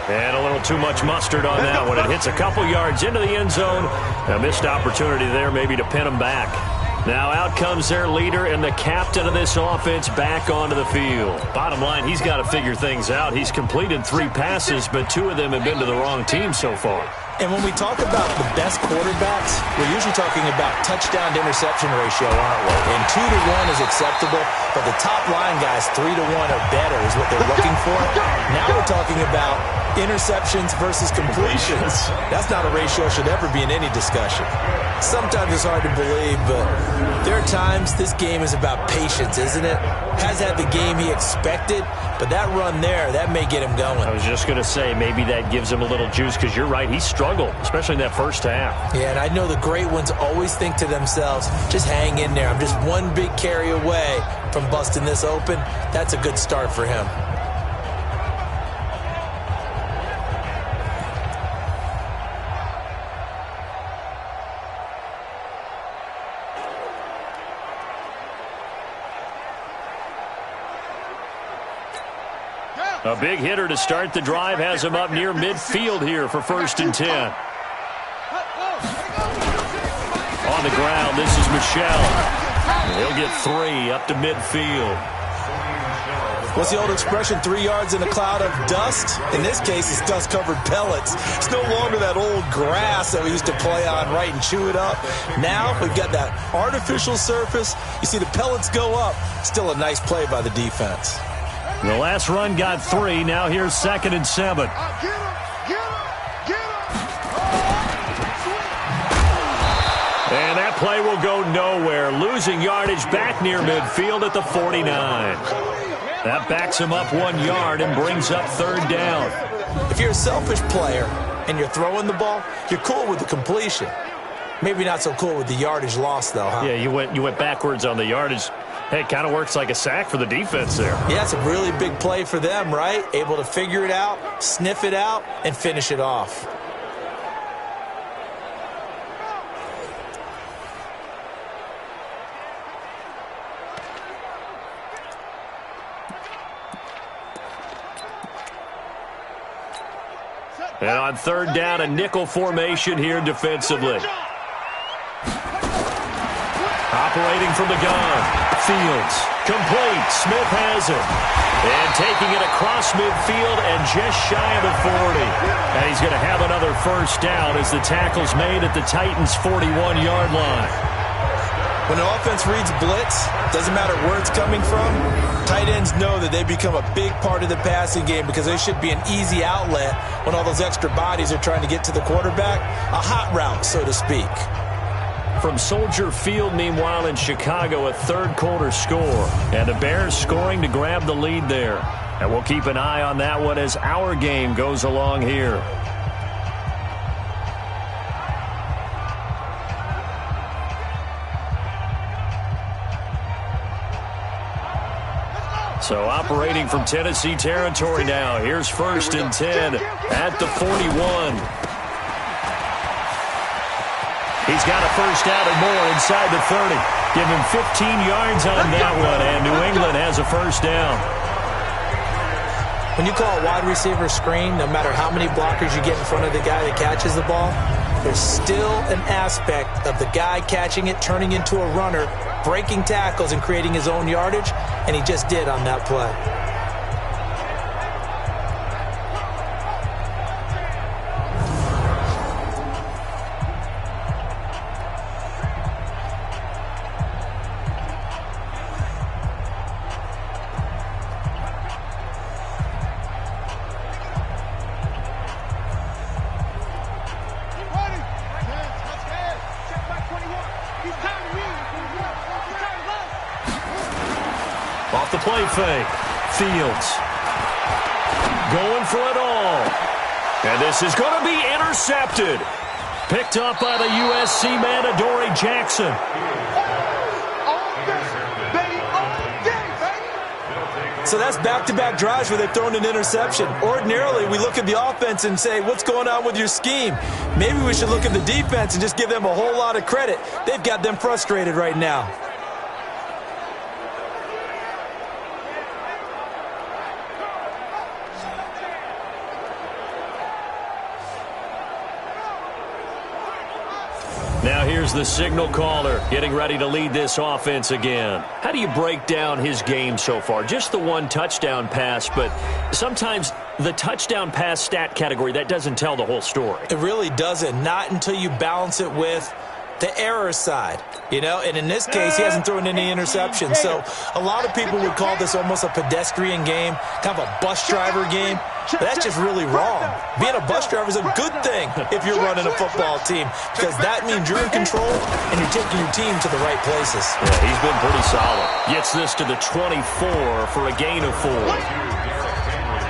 And a little too much mustard on that one. It hits a couple yards into the end zone. A missed opportunity there maybe to pin him back. Now out comes their leader and the captain of this offense back onto the field. Bottom line, he's got to figure things out. He's completed 3 passes, but 2 of them have been to the wrong team so far. And when we talk about the best quarterbacks, we're usually talking about touchdown to interception ratio, aren't we? And 2 to 1 is acceptable, but the top line guys, 3 to 1 or better is what they're looking for. Now we're talking about interceptions versus completions. That's not a ratio that should ever be in any discussion. Sometimes it's hard to believe, but there are times this game is about patience, isn't it? Has had the game he expected, but that run there, that may get him going. I was just going to say, maybe that gives him a little juice, because you're right, he struggled, especially in that first half. Yeah, and I know the great ones always think to themselves, just hang in there. I'm just one big carry away from busting this open. That's a good start for him. A big hitter to start the drive has him up near midfield here for 1st and 10. On the ground, this is Michel. He'll get 3 up to midfield. What's the old expression, 3 yards in a cloud of dust? In this case, it's dust-covered pellets. It's no longer that old grass that we used to play on, right, and chew it up. Now we've got that artificial surface. You see the pellets go up. Still a nice play by the defense. The last run got 3. Now here's 2nd and 7. And that play will go nowhere. Losing yardage back near midfield at the 49. That backs him up 1 yard and brings up 3rd down. If you're a selfish player and you're throwing the ball, you're cool with the completion. Maybe not so cool with the yardage loss, though, huh? Yeah, you went backwards on the yardage. Hey, it kind of works like a sack for the defense there. Yeah, it's a really big play for them, right? Able to figure it out, sniff it out, and finish it off. And on 3rd down, a nickel formation here defensively. Operating from the gun. Fields. Complete. Smith has it. And taking it across midfield and just shy of the 40. And he's going to have another 1st down as the tackle's made at the Titans' 41-yard line. When the offense reads blitz, doesn't matter where it's coming from, tight ends know that they become a big part of the passing game because they should be an easy outlet when all those extra bodies are trying to get to the quarterback. A hot route, so to speak. From Soldier Field, meanwhile, in Chicago, a 3rd quarter score. And the Bears scoring to grab the lead there. And we'll keep an eye on that one as our game goes along here. So operating from Tennessee territory now. Here's 1st and 10 at the 41. He's got a 1st down and more inside the 30. Give him 15 yards on that one, and New England has a 1st down. When you call a wide receiver screen, no matter how many blockers you get in front of the guy that catches the ball, there's still an aspect of the guy catching it, turning into a runner, breaking tackles and creating his own yardage, and he just did on that play. Off the play fake. Fields going for it all. And this is going to be intercepted. Picked up by the USC man, Adoree Jackson. So that's back-to-back drives where they've thrown an interception. Ordinarily, we look at the offense and say, what's going on with your scheme? Maybe we should look at the defense and just give them a whole lot of credit. They've got them frustrated right now. Now here's the signal caller getting ready to lead this offense again. How do you break down his game so far? Just the 1 touchdown pass, but sometimes the touchdown pass stat category, that doesn't tell the whole story. It really doesn't. Not until you balance it with the error side, and in this case, he hasn't thrown any interceptions. So a lot of people would call this almost a pedestrian game, kind of a bus driver game. But that's just really wrong. Being a bus driver is a good thing if you're running a football team, because that means you're in control and you're taking your team to the right places. Yeah, he's been pretty solid. Gets this to the 24 for a gain of 4.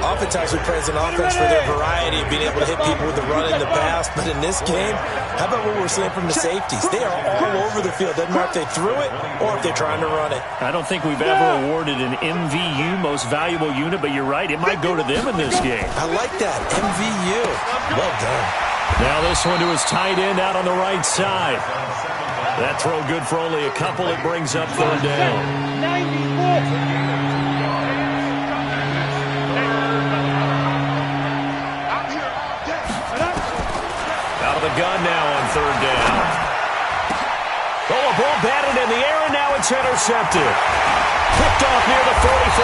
Oftentimes we praise an offense for their variety of being able to hit people with the run in the pass, but in this game, how about what we're seeing from the safeties? They are all over the field. Doesn't matter if they threw it or if they're trying to run it. I don't think we've ever awarded an MVU, most valuable unit, but you're right, it might go to them in this game. I like that, MVU. Well done. Now this one to his tight end out on the right side. That throw good for only a couple. It brings up 3rd down. 94. The gun now on 3rd down. Oh, a ball batted in the air, and now it's intercepted. Picked off near the 44.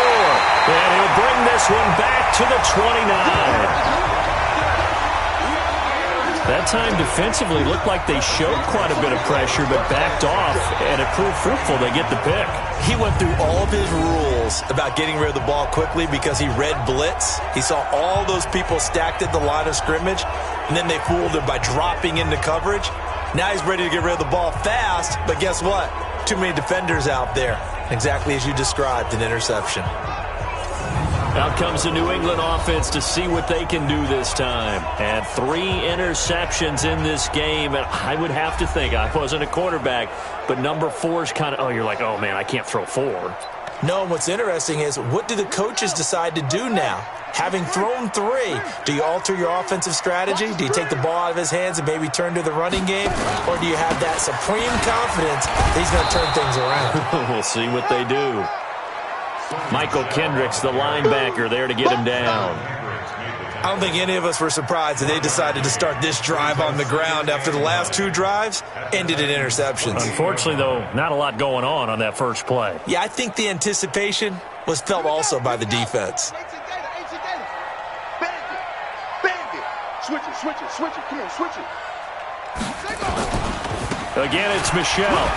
And he'll bring this one back to the 29. That time defensively looked like they showed quite a bit of pressure, but backed off, and it proved fruitful. They get the pick. He went through all of his rules about getting rid of the ball quickly because he read blitz. He saw all those people stacked at the line of scrimmage, and then they fooled him by dropping into coverage. Now he's ready to get rid of the ball fast, but guess what? Too many defenders out there. Exactly as you described, an interception. Out comes the New England offense to see what they can do this time. And 3 interceptions in this game. And I would have to think, I wasn't a quarterback, but number 4 is kind of, you're like, oh, man, I can't throw 4. No, what's interesting is, what do the coaches decide to do now? Having thrown 3, do you alter your offensive strategy? Do you take the ball out of his hands and maybe turn to the running game? Or do you have that supreme confidence that he's going to turn things around? We'll see what they do. Michael Kendricks, the linebacker, there to get him down. I don't think any of us were surprised that they decided to start this drive on the ground after the last 2 drives ended in interceptions. Unfortunately, though, not a lot going on that first play. Yeah, I think the anticipation was felt also by the defense. Switch it. Come on, switch it. Again, it's Michelle.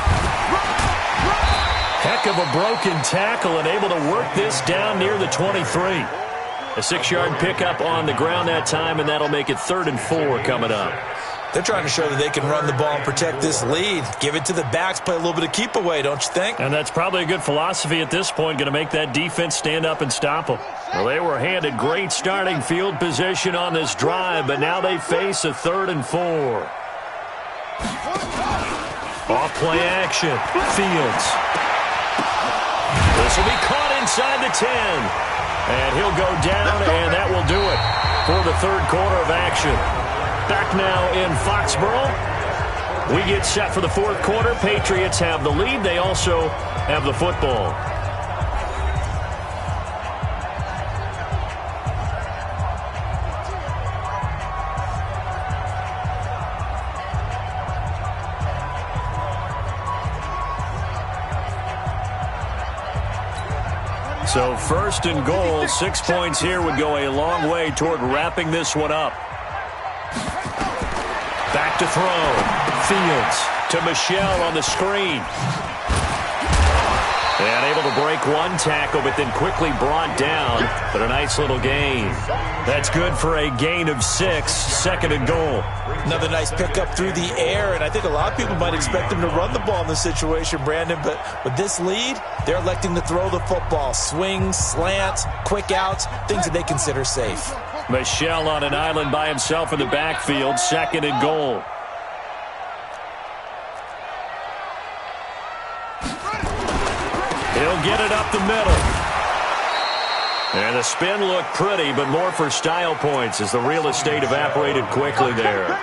Heck of a broken tackle and able to work this down near the 23. A 6-yard pickup on the ground that time, and that'll make it 3rd and 4 coming up. They're trying to show that they can run the ball and protect this lead. Give it to the backs, play a little bit of keep away, don't you think? And that's probably a good philosophy at this point, going to make that defense stand up and stop them. Well, they were handed great starting field position on this drive, but now they face a 3rd and 4. Off play action. Fields. This will be caught inside the 10. And he'll go down, and that will do it for the 3rd quarter of action. Back now in Foxborough. We get set for the 4th quarter. Patriots have the lead. They also have the football. So 1st and goal, 6 points here would go a long way toward wrapping this one up. Back to throw. Fields to Michelle on the screen. And able to break one tackle, but then quickly brought down. But a nice little gain. That's good for a gain of 6, 2nd and goal. Another nice pickup through the air, and I think a lot of people might expect them to run the ball in this situation, Brandon, but with this lead, they're electing to throw the football. Swings, slants, quick outs, things that they consider safe. Michelle on an island by himself in the backfield, 2nd and goal. He'll get it up the middle. And the spin looked pretty, but more for style points as the real estate evaporated quickly there.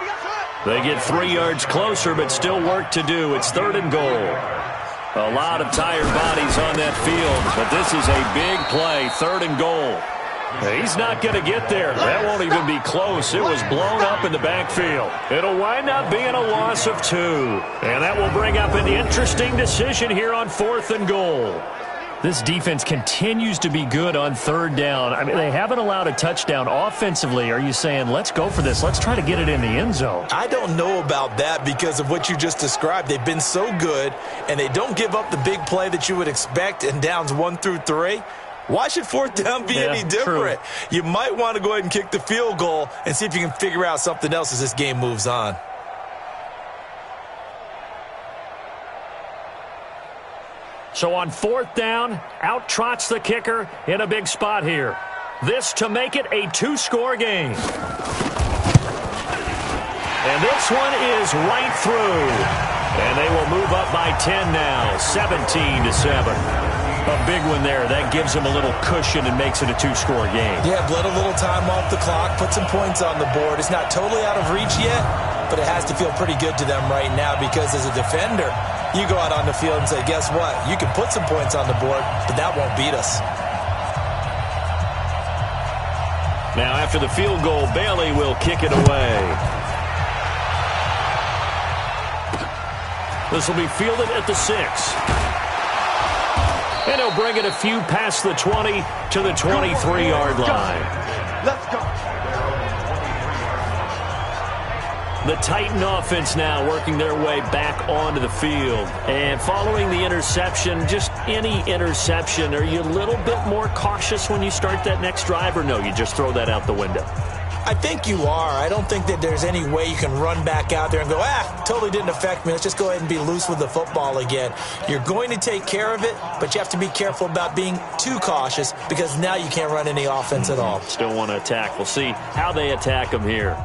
They get 3 yards closer, but still work to do. It's 3rd and goal. A lot of tired bodies on that field, but this is a big play, 3rd and goal. He's not going to get there. That won't even be close. It was blown up in the backfield. It'll wind up being a loss of 2. And that will bring up an interesting decision here on 4th and goal. This defense continues to be good on third down. I mean, they haven't allowed a touchdown offensively. Are you saying, let's go for this? Let's try to get it in the end zone. I don't know about that because of what you just described. They've been so good, and they don't give up the big play that you would expect in downs 1 through 3. Why should fourth down be any different? True. You might want to go ahead and kick the field goal and see if you can figure out something else as this game moves on. So on fourth down, out trots the kicker in a big spot here. This to make it a 2-score game. And this one is right through. And they will move up by 10 now, 17-7. A big one there. That gives them a little cushion and makes it a 2-score game. Yeah, bled a little time off the clock, put some points on the board. It's not totally out of reach yet, but it has to feel pretty good to them right now because as a defender, you go out on the field and say, guess what? You can put some points on the board, but that won't beat us. Now after the field goal, Bailey will kick it away. This will be fielded at the 6. And he'll bring it a few past the 20 to the 23-yard line. Let's go. The Titan offense now working their way back onto the field. And following the interception, just any interception, are you a little bit more cautious when you start that next drive, or no, you just throw that out the window? I think you are. I don't think that there's any way you can run back out there and go, totally didn't affect me. Let's just go ahead and be loose with the football again. You're going to take care of it, but you have to be careful about being too cautious because now you can't run any offense at all. Still want to attack. We'll see how they attack them here.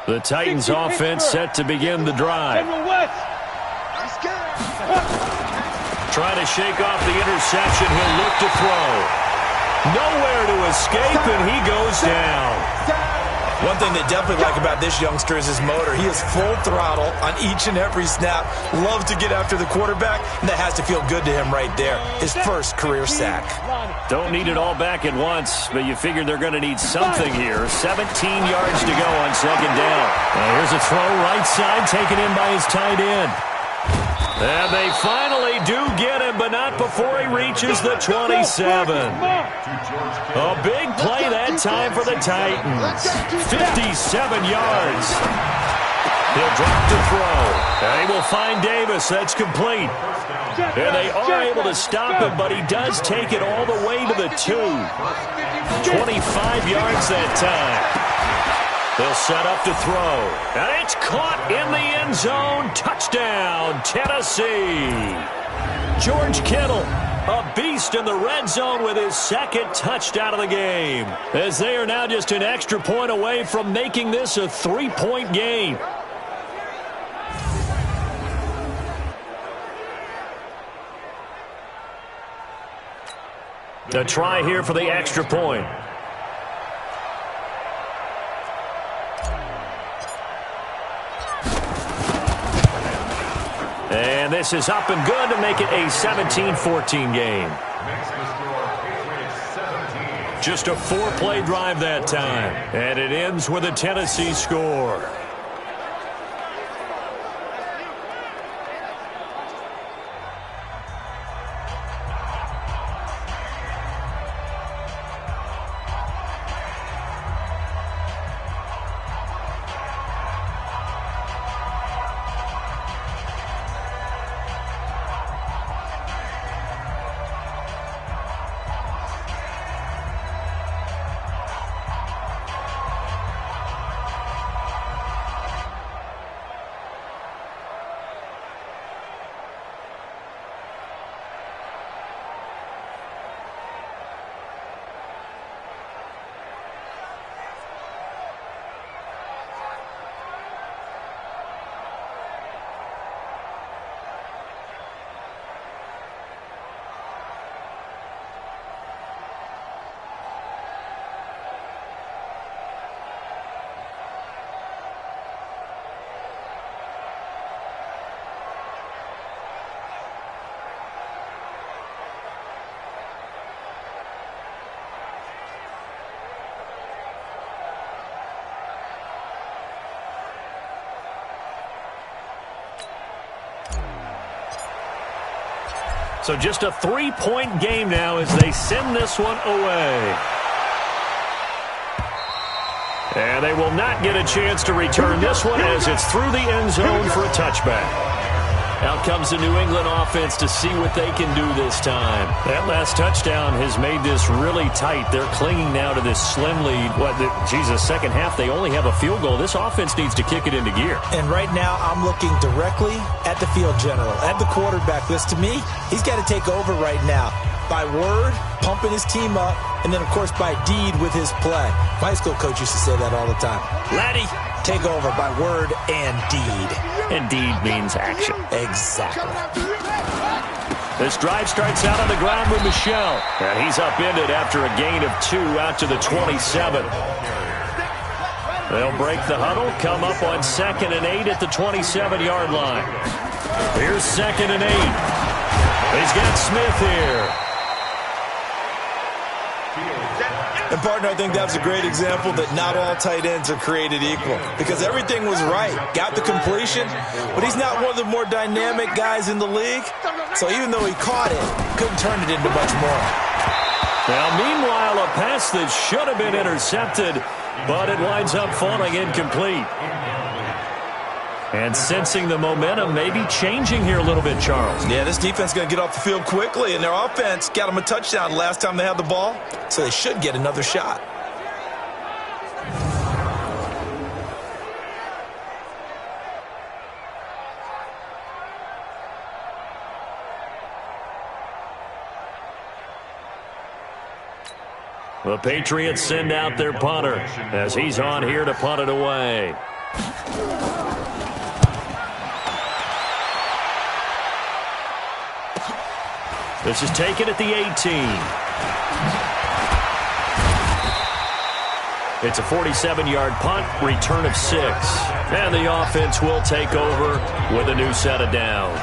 The Titans offense set to begin the drive. Trying to shake off the interception. He'll look to throw. Nowhere to escape, and he goes down. One thing they definitely like about this youngster is his motor. He is full throttle on each and every snap. Loves to get after the quarterback, and that has to feel good to him right there. His first career sack. Don't need it all back at once, but you figure they're going to need something here. 17 yards to go on second down. Here's a throw right side taken in by his tight end. And they finally do get him, but not before he reaches the 27. A big play that time for the Titans. 57 yards. He'll drop to throw. And he will find Davis. That's complete. And they are able to stop him, but he does take it all the way to the 2. 25 yards that time. They'll set up to throw. And it's caught in the end zone. Touchdown, Tennessee. George Kittle, a beast in the red zone with his second touchdown of the game, as they are now just an extra point away from making this a 3-point game. A try here for the extra point. And this is up and good to make it a 17-14 game. Just a 4-play drive that time. And it ends with a Tennessee score. So just a 3-point game now as they send this one away. And they will not get a chance to return this one as it's through the end zone for a touchback. Out comes the New England offense to see what they can do this time. That last touchdown has made this really tight. They're clinging now to this slim lead. Second half, they only have a field goal. This offense needs to kick it into gear. And right now, I'm looking directly at the field general, at the quarterback. Because to me, he's got to take over right now. By word, pumping his team up, and then, of course, by deed with his play. My high school coach used to say that all the time. Laddie, take over by word and deed. And deed means action. Exactly. This drive starts out on the ground with Michel. And he's upended after a gain of 2 out to the 27. They'll break the huddle, come up on 2nd and 8 at the 27-yard line. Here's 2nd and 8. He's got Smith here. And, partner, I think that's a great example that not all tight ends are created equal. Because everything was right. Got the completion, but he's not one of the more dynamic guys in the league. So even though he caught it, couldn't turn it into much more. Now, meanwhile, a pass that should have been intercepted, but it winds up falling incomplete. And sensing the momentum may be changing here a little bit, Charles. Yeah, this defense is going to get off the field quickly, and their offense got them a touchdown last time they had the ball, so they should get another shot. The Patriots send out their punter as he's on here to punt it away. This is taken at the 18. It's a 47-yard punt, return of 6. And the offense will take over with a new set of downs.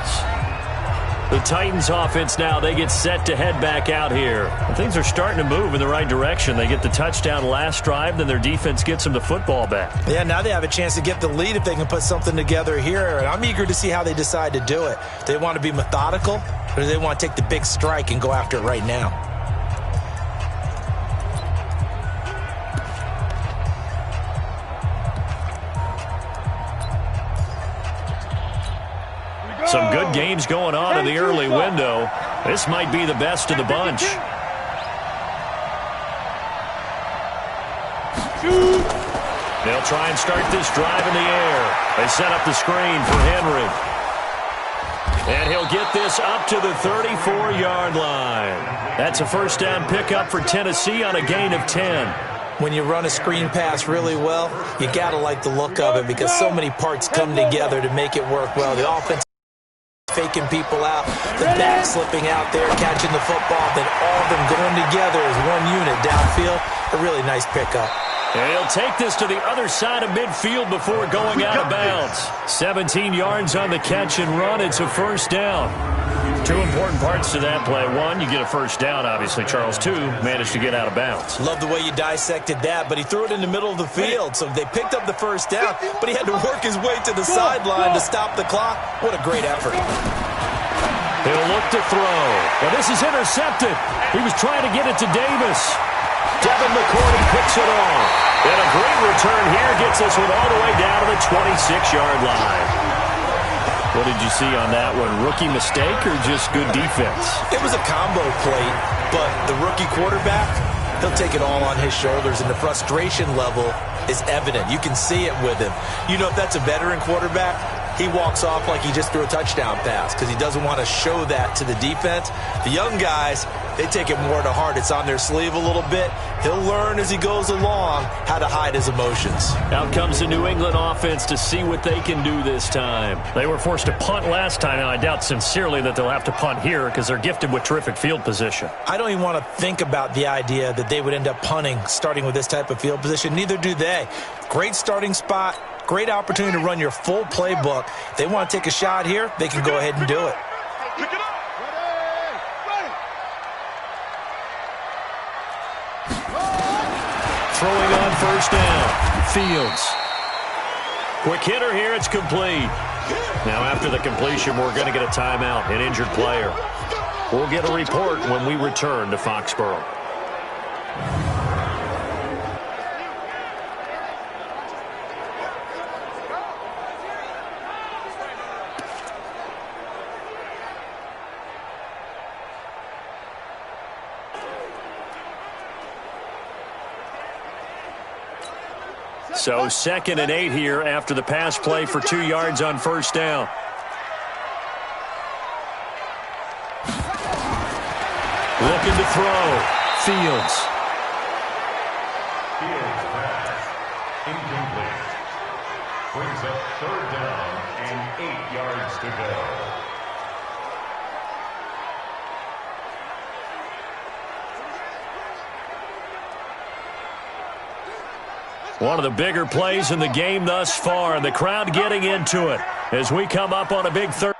The Titans offense now, they get set to head back out here. And things are starting to move in the right direction. They get the touchdown last drive, then their defense gets them the football back. Yeah, now they have a chance to get the lead if they can put something together here. And I'm eager to see how they decide to do it. Do they want to be methodical, or do they want to take the big strike and go after it right now? Some good games going on in the early window. This might be the best of the bunch. They'll try and start this drive in the air. They set up the screen for Henry. And he'll get this up to the 34-yard line. That's a first down pickup for Tennessee on a gain of 10. When you run a screen pass really well, you got to like the look of it because so many parts come together to make it work well. The offense faking people out, the back slipping out there, catching the football, then all of them going together as one unit downfield. A really nice pickup. And he'll take this to the other side of midfield before going out of bounds. 17 yards on the catch and run. It's a first down. Two important parts to that play. One, you get a first down, obviously. Charles, two, managed to get out of bounds. Love the way you dissected that, but he threw it in the middle of the field. So they picked up the first down, but he had to work his way to the sideline to stop the clock. What a great effort. He'll look to throw. But this is intercepted. He was trying to get it to Davis. Devin McCourty picks it off. And a great return here gets this one all the way down to the 26-yard line. What did you see on that one? Rookie mistake or just good defense? It was a combo play, but the rookie quarterback, he'll take it all on his shoulders, and the frustration level is evident. You can see it with him. You know, if that's a veteran quarterback, he walks off like he just threw a touchdown pass because he doesn't want to show that to the defense. The young guys, they take it more to heart. It's on their sleeve a little bit. He'll learn as he goes along how to hide his emotions. Out comes the New England offense to see what they can do this time. They were forced to punt last time, and I doubt sincerely that they'll have to punt here because they're gifted with terrific field position. I don't even want to think about the idea that they would end up punting starting with this type of field position. Neither do they. Great starting spot. Great opportunity to run your full playbook. If they want to take a shot here, they can go ahead and do it. Throwing on first down. Fields. Quick hitter here. It's complete. Now after the completion, we're going to get a timeout, an injured player. We'll get a report when we return to Foxborough. So 2nd and 8 here after the pass play for 2 yards on first down. Looking to throw. Fields. Fields pass. Incomplete. Brings up 3rd down and 8 yards to go. One of the bigger plays in the game thus far, and the crowd getting into it as we come up on a big third.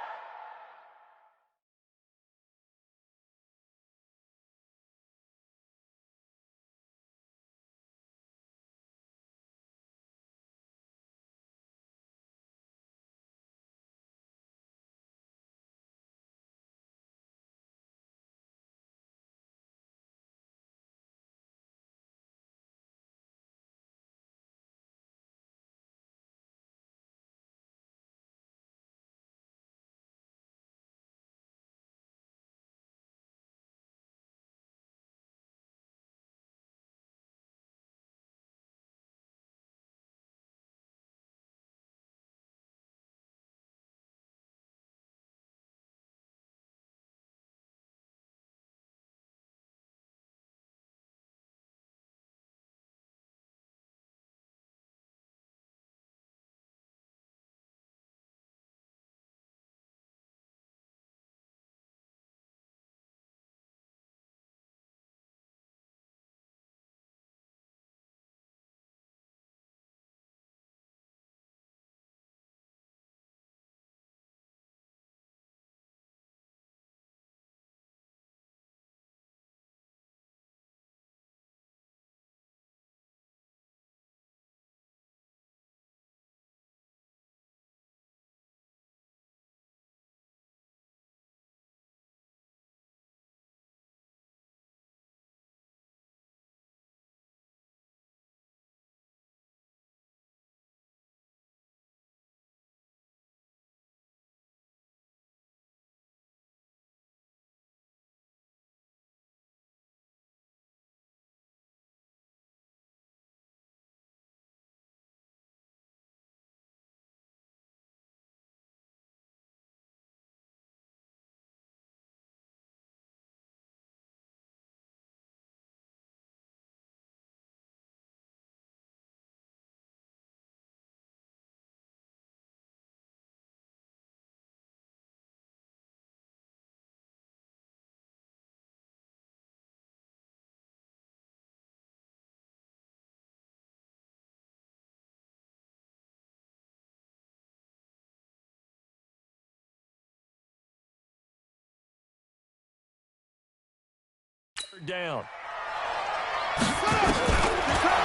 Down.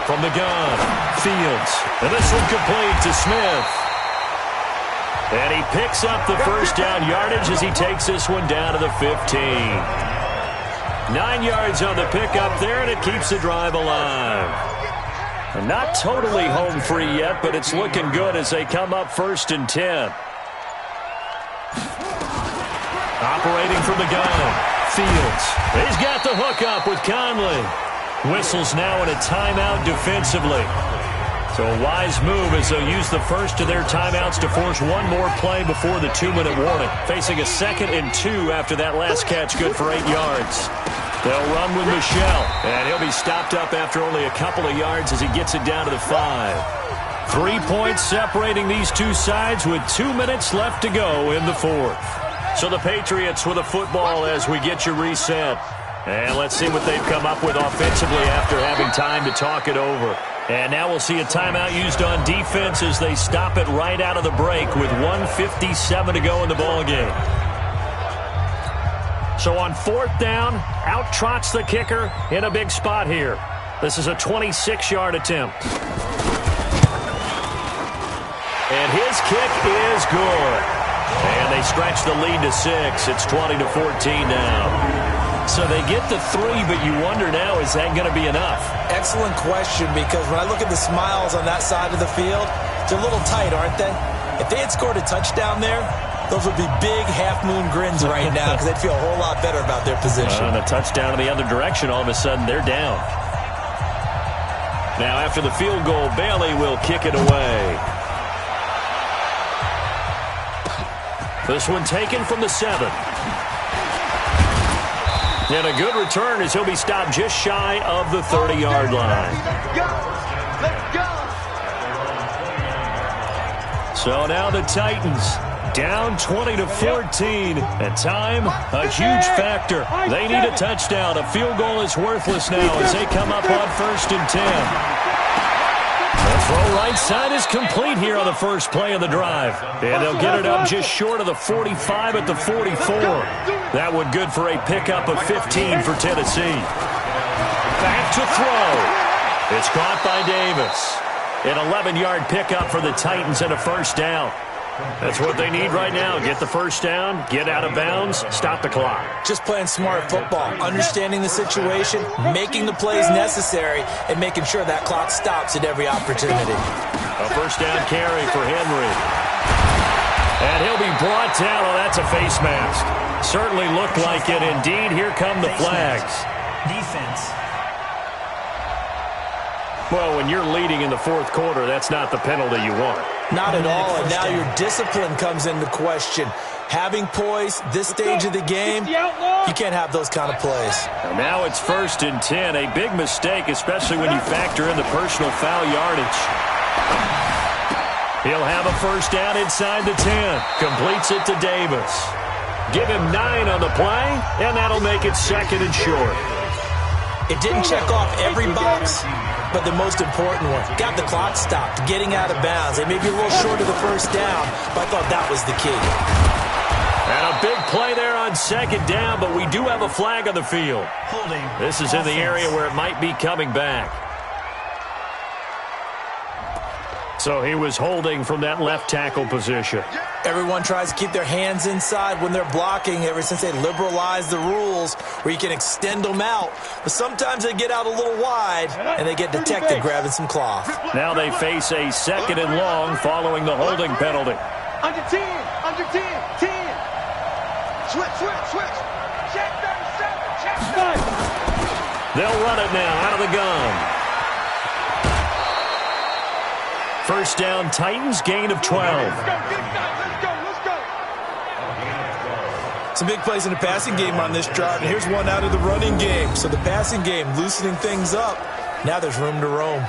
From the gun, Fields. And this one complete to Smith. And he picks up the first down yardage as he takes this one down to the 15. 9 yards on the pickup there, and it keeps the drive alive. And not totally home free yet, but it's looking good as they come up 1st and 10. Operating from the gun, Fields. He's got the hook up with Conley. Whistles now in a timeout defensively. So a wise move as they'll use the first of their timeouts to force one more play before the 2-minute warning. Facing a 2nd and 2 after that last catch, good for 8 yards. They'll run with Michel, and he'll be stopped up after only a couple of yards as he gets it down to the 5. 3 points separating these two sides with 2 minutes left to go in the 4th. So the Patriots with a football as we get you reset. And let's see what they've come up with offensively after having time to talk it over. And now we'll see a timeout used on defense as they stop it right out of the break with 1:57 to go in the ballgame. So on 4th down, out trots the kicker in a big spot here. This is a 26-yard attempt. And his kick is good. And they stretch the lead to 6. It's 20-14 now. So they get the 3, but you wonder now, is that going to be enough? Excellent question, because when I look at the smiles on that side of the field, they're a little tight, aren't they? If they had scored a touchdown there, those would be big half-moon grins right now because they'd feel a whole lot better about their position. And a touchdown in the other direction, all of a sudden they're down. Now after the field goal, Bailey will kick it away. This one taken from the 7. And a good return as he'll be stopped just shy of the 30-yard line. Let's go. So now the Titans down 20-14. And time, a huge factor. They need a touchdown. A field goal is worthless now as they come up on 1st and 10. The throw right side is complete here on the first play of the drive. And they'll get it up just short of the 45 at the 44. That would good for a pickup of 15 for Tennessee. Back to throw. It's caught by Davis. An 11-yard pickup for the Titans and a first down. That's what they need right now. Get the first down, get out of bounds, stop the clock. Just playing smart football, understanding the situation, making the plays necessary, and making sure that clock stops at every opportunity. A first down carry for Henry. And he'll be brought down. Oh, that's a face mask. Certainly looked like it. Indeed, here come the flags. Defense. Well, when you're leading in the 4th quarter, that's not the penalty you want. Not at all, and now your discipline comes into question. Having poise, this stage of the game, you can't have those kind of plays. And now it's 1st and 10. A big mistake, especially when you factor in the personal foul yardage. He'll have a first down inside the 10. Completes it to Davis. Give him 9 on the play, and that'll make it 2nd and short. It didn't check off every box, but the most important one, got the clock stopped, getting out of bounds. They may be a little short of the first down, but I thought that was the key. And a big play there on 2nd down, but we do have a flag on the field. Holding. This is in the area where it might be coming back. So he was holding from that left tackle position. Everyone tries to keep their hands inside when they're blocking ever since they liberalized the rules where you can extend them out. But sometimes they get out a little wide and they get detected grabbing some cloth. Now they face a 2nd and long following the holding penalty. Under 10, under 10, 10. Switch. Check 37, check 9. They'll run it now out of the gun. First down, Titans, gain of 12. Let's go. Some big plays in the passing game on this drive, and here's one out of the running game. So the passing game loosening things up. Now there's room to roam.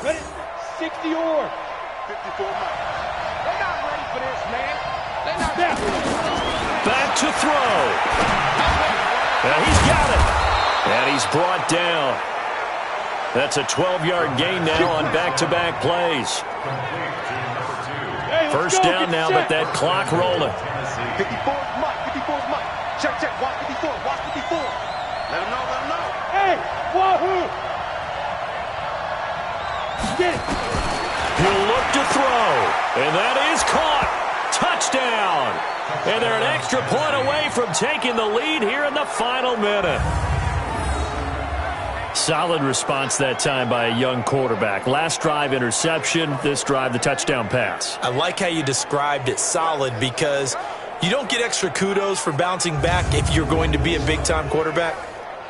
Ready? 60 or 54 miles. They're not ready for this, man. They're not ready. Back to throw. And he's got it. And he's brought down. That's a 12-yard gain now on back-to-back plays. First down now, but that clock rolling. 54's Mike. 54's Mike. Check. Watch 54. Watch 54. Let him know. Hey, wahoo! Get it. He'll look to throw, and that is caught. Touchdown. And they're an extra point away from taking the lead here in the final minute. Solid response that time by a young quarterback. Last drive, interception. This drive, the touchdown pass. I like how you described it, solid, because you don't get extra kudos for bouncing back if you're going to be a big-time quarterback.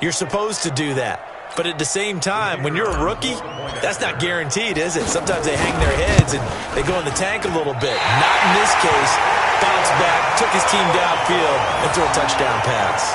You're supposed to do that. But at the same time, when you're a rookie, that's not guaranteed, is it? Sometimes they hang their heads and they go in the tank a little bit. Not in this case. Bounced back, took his team downfield, and threw a touchdown pass.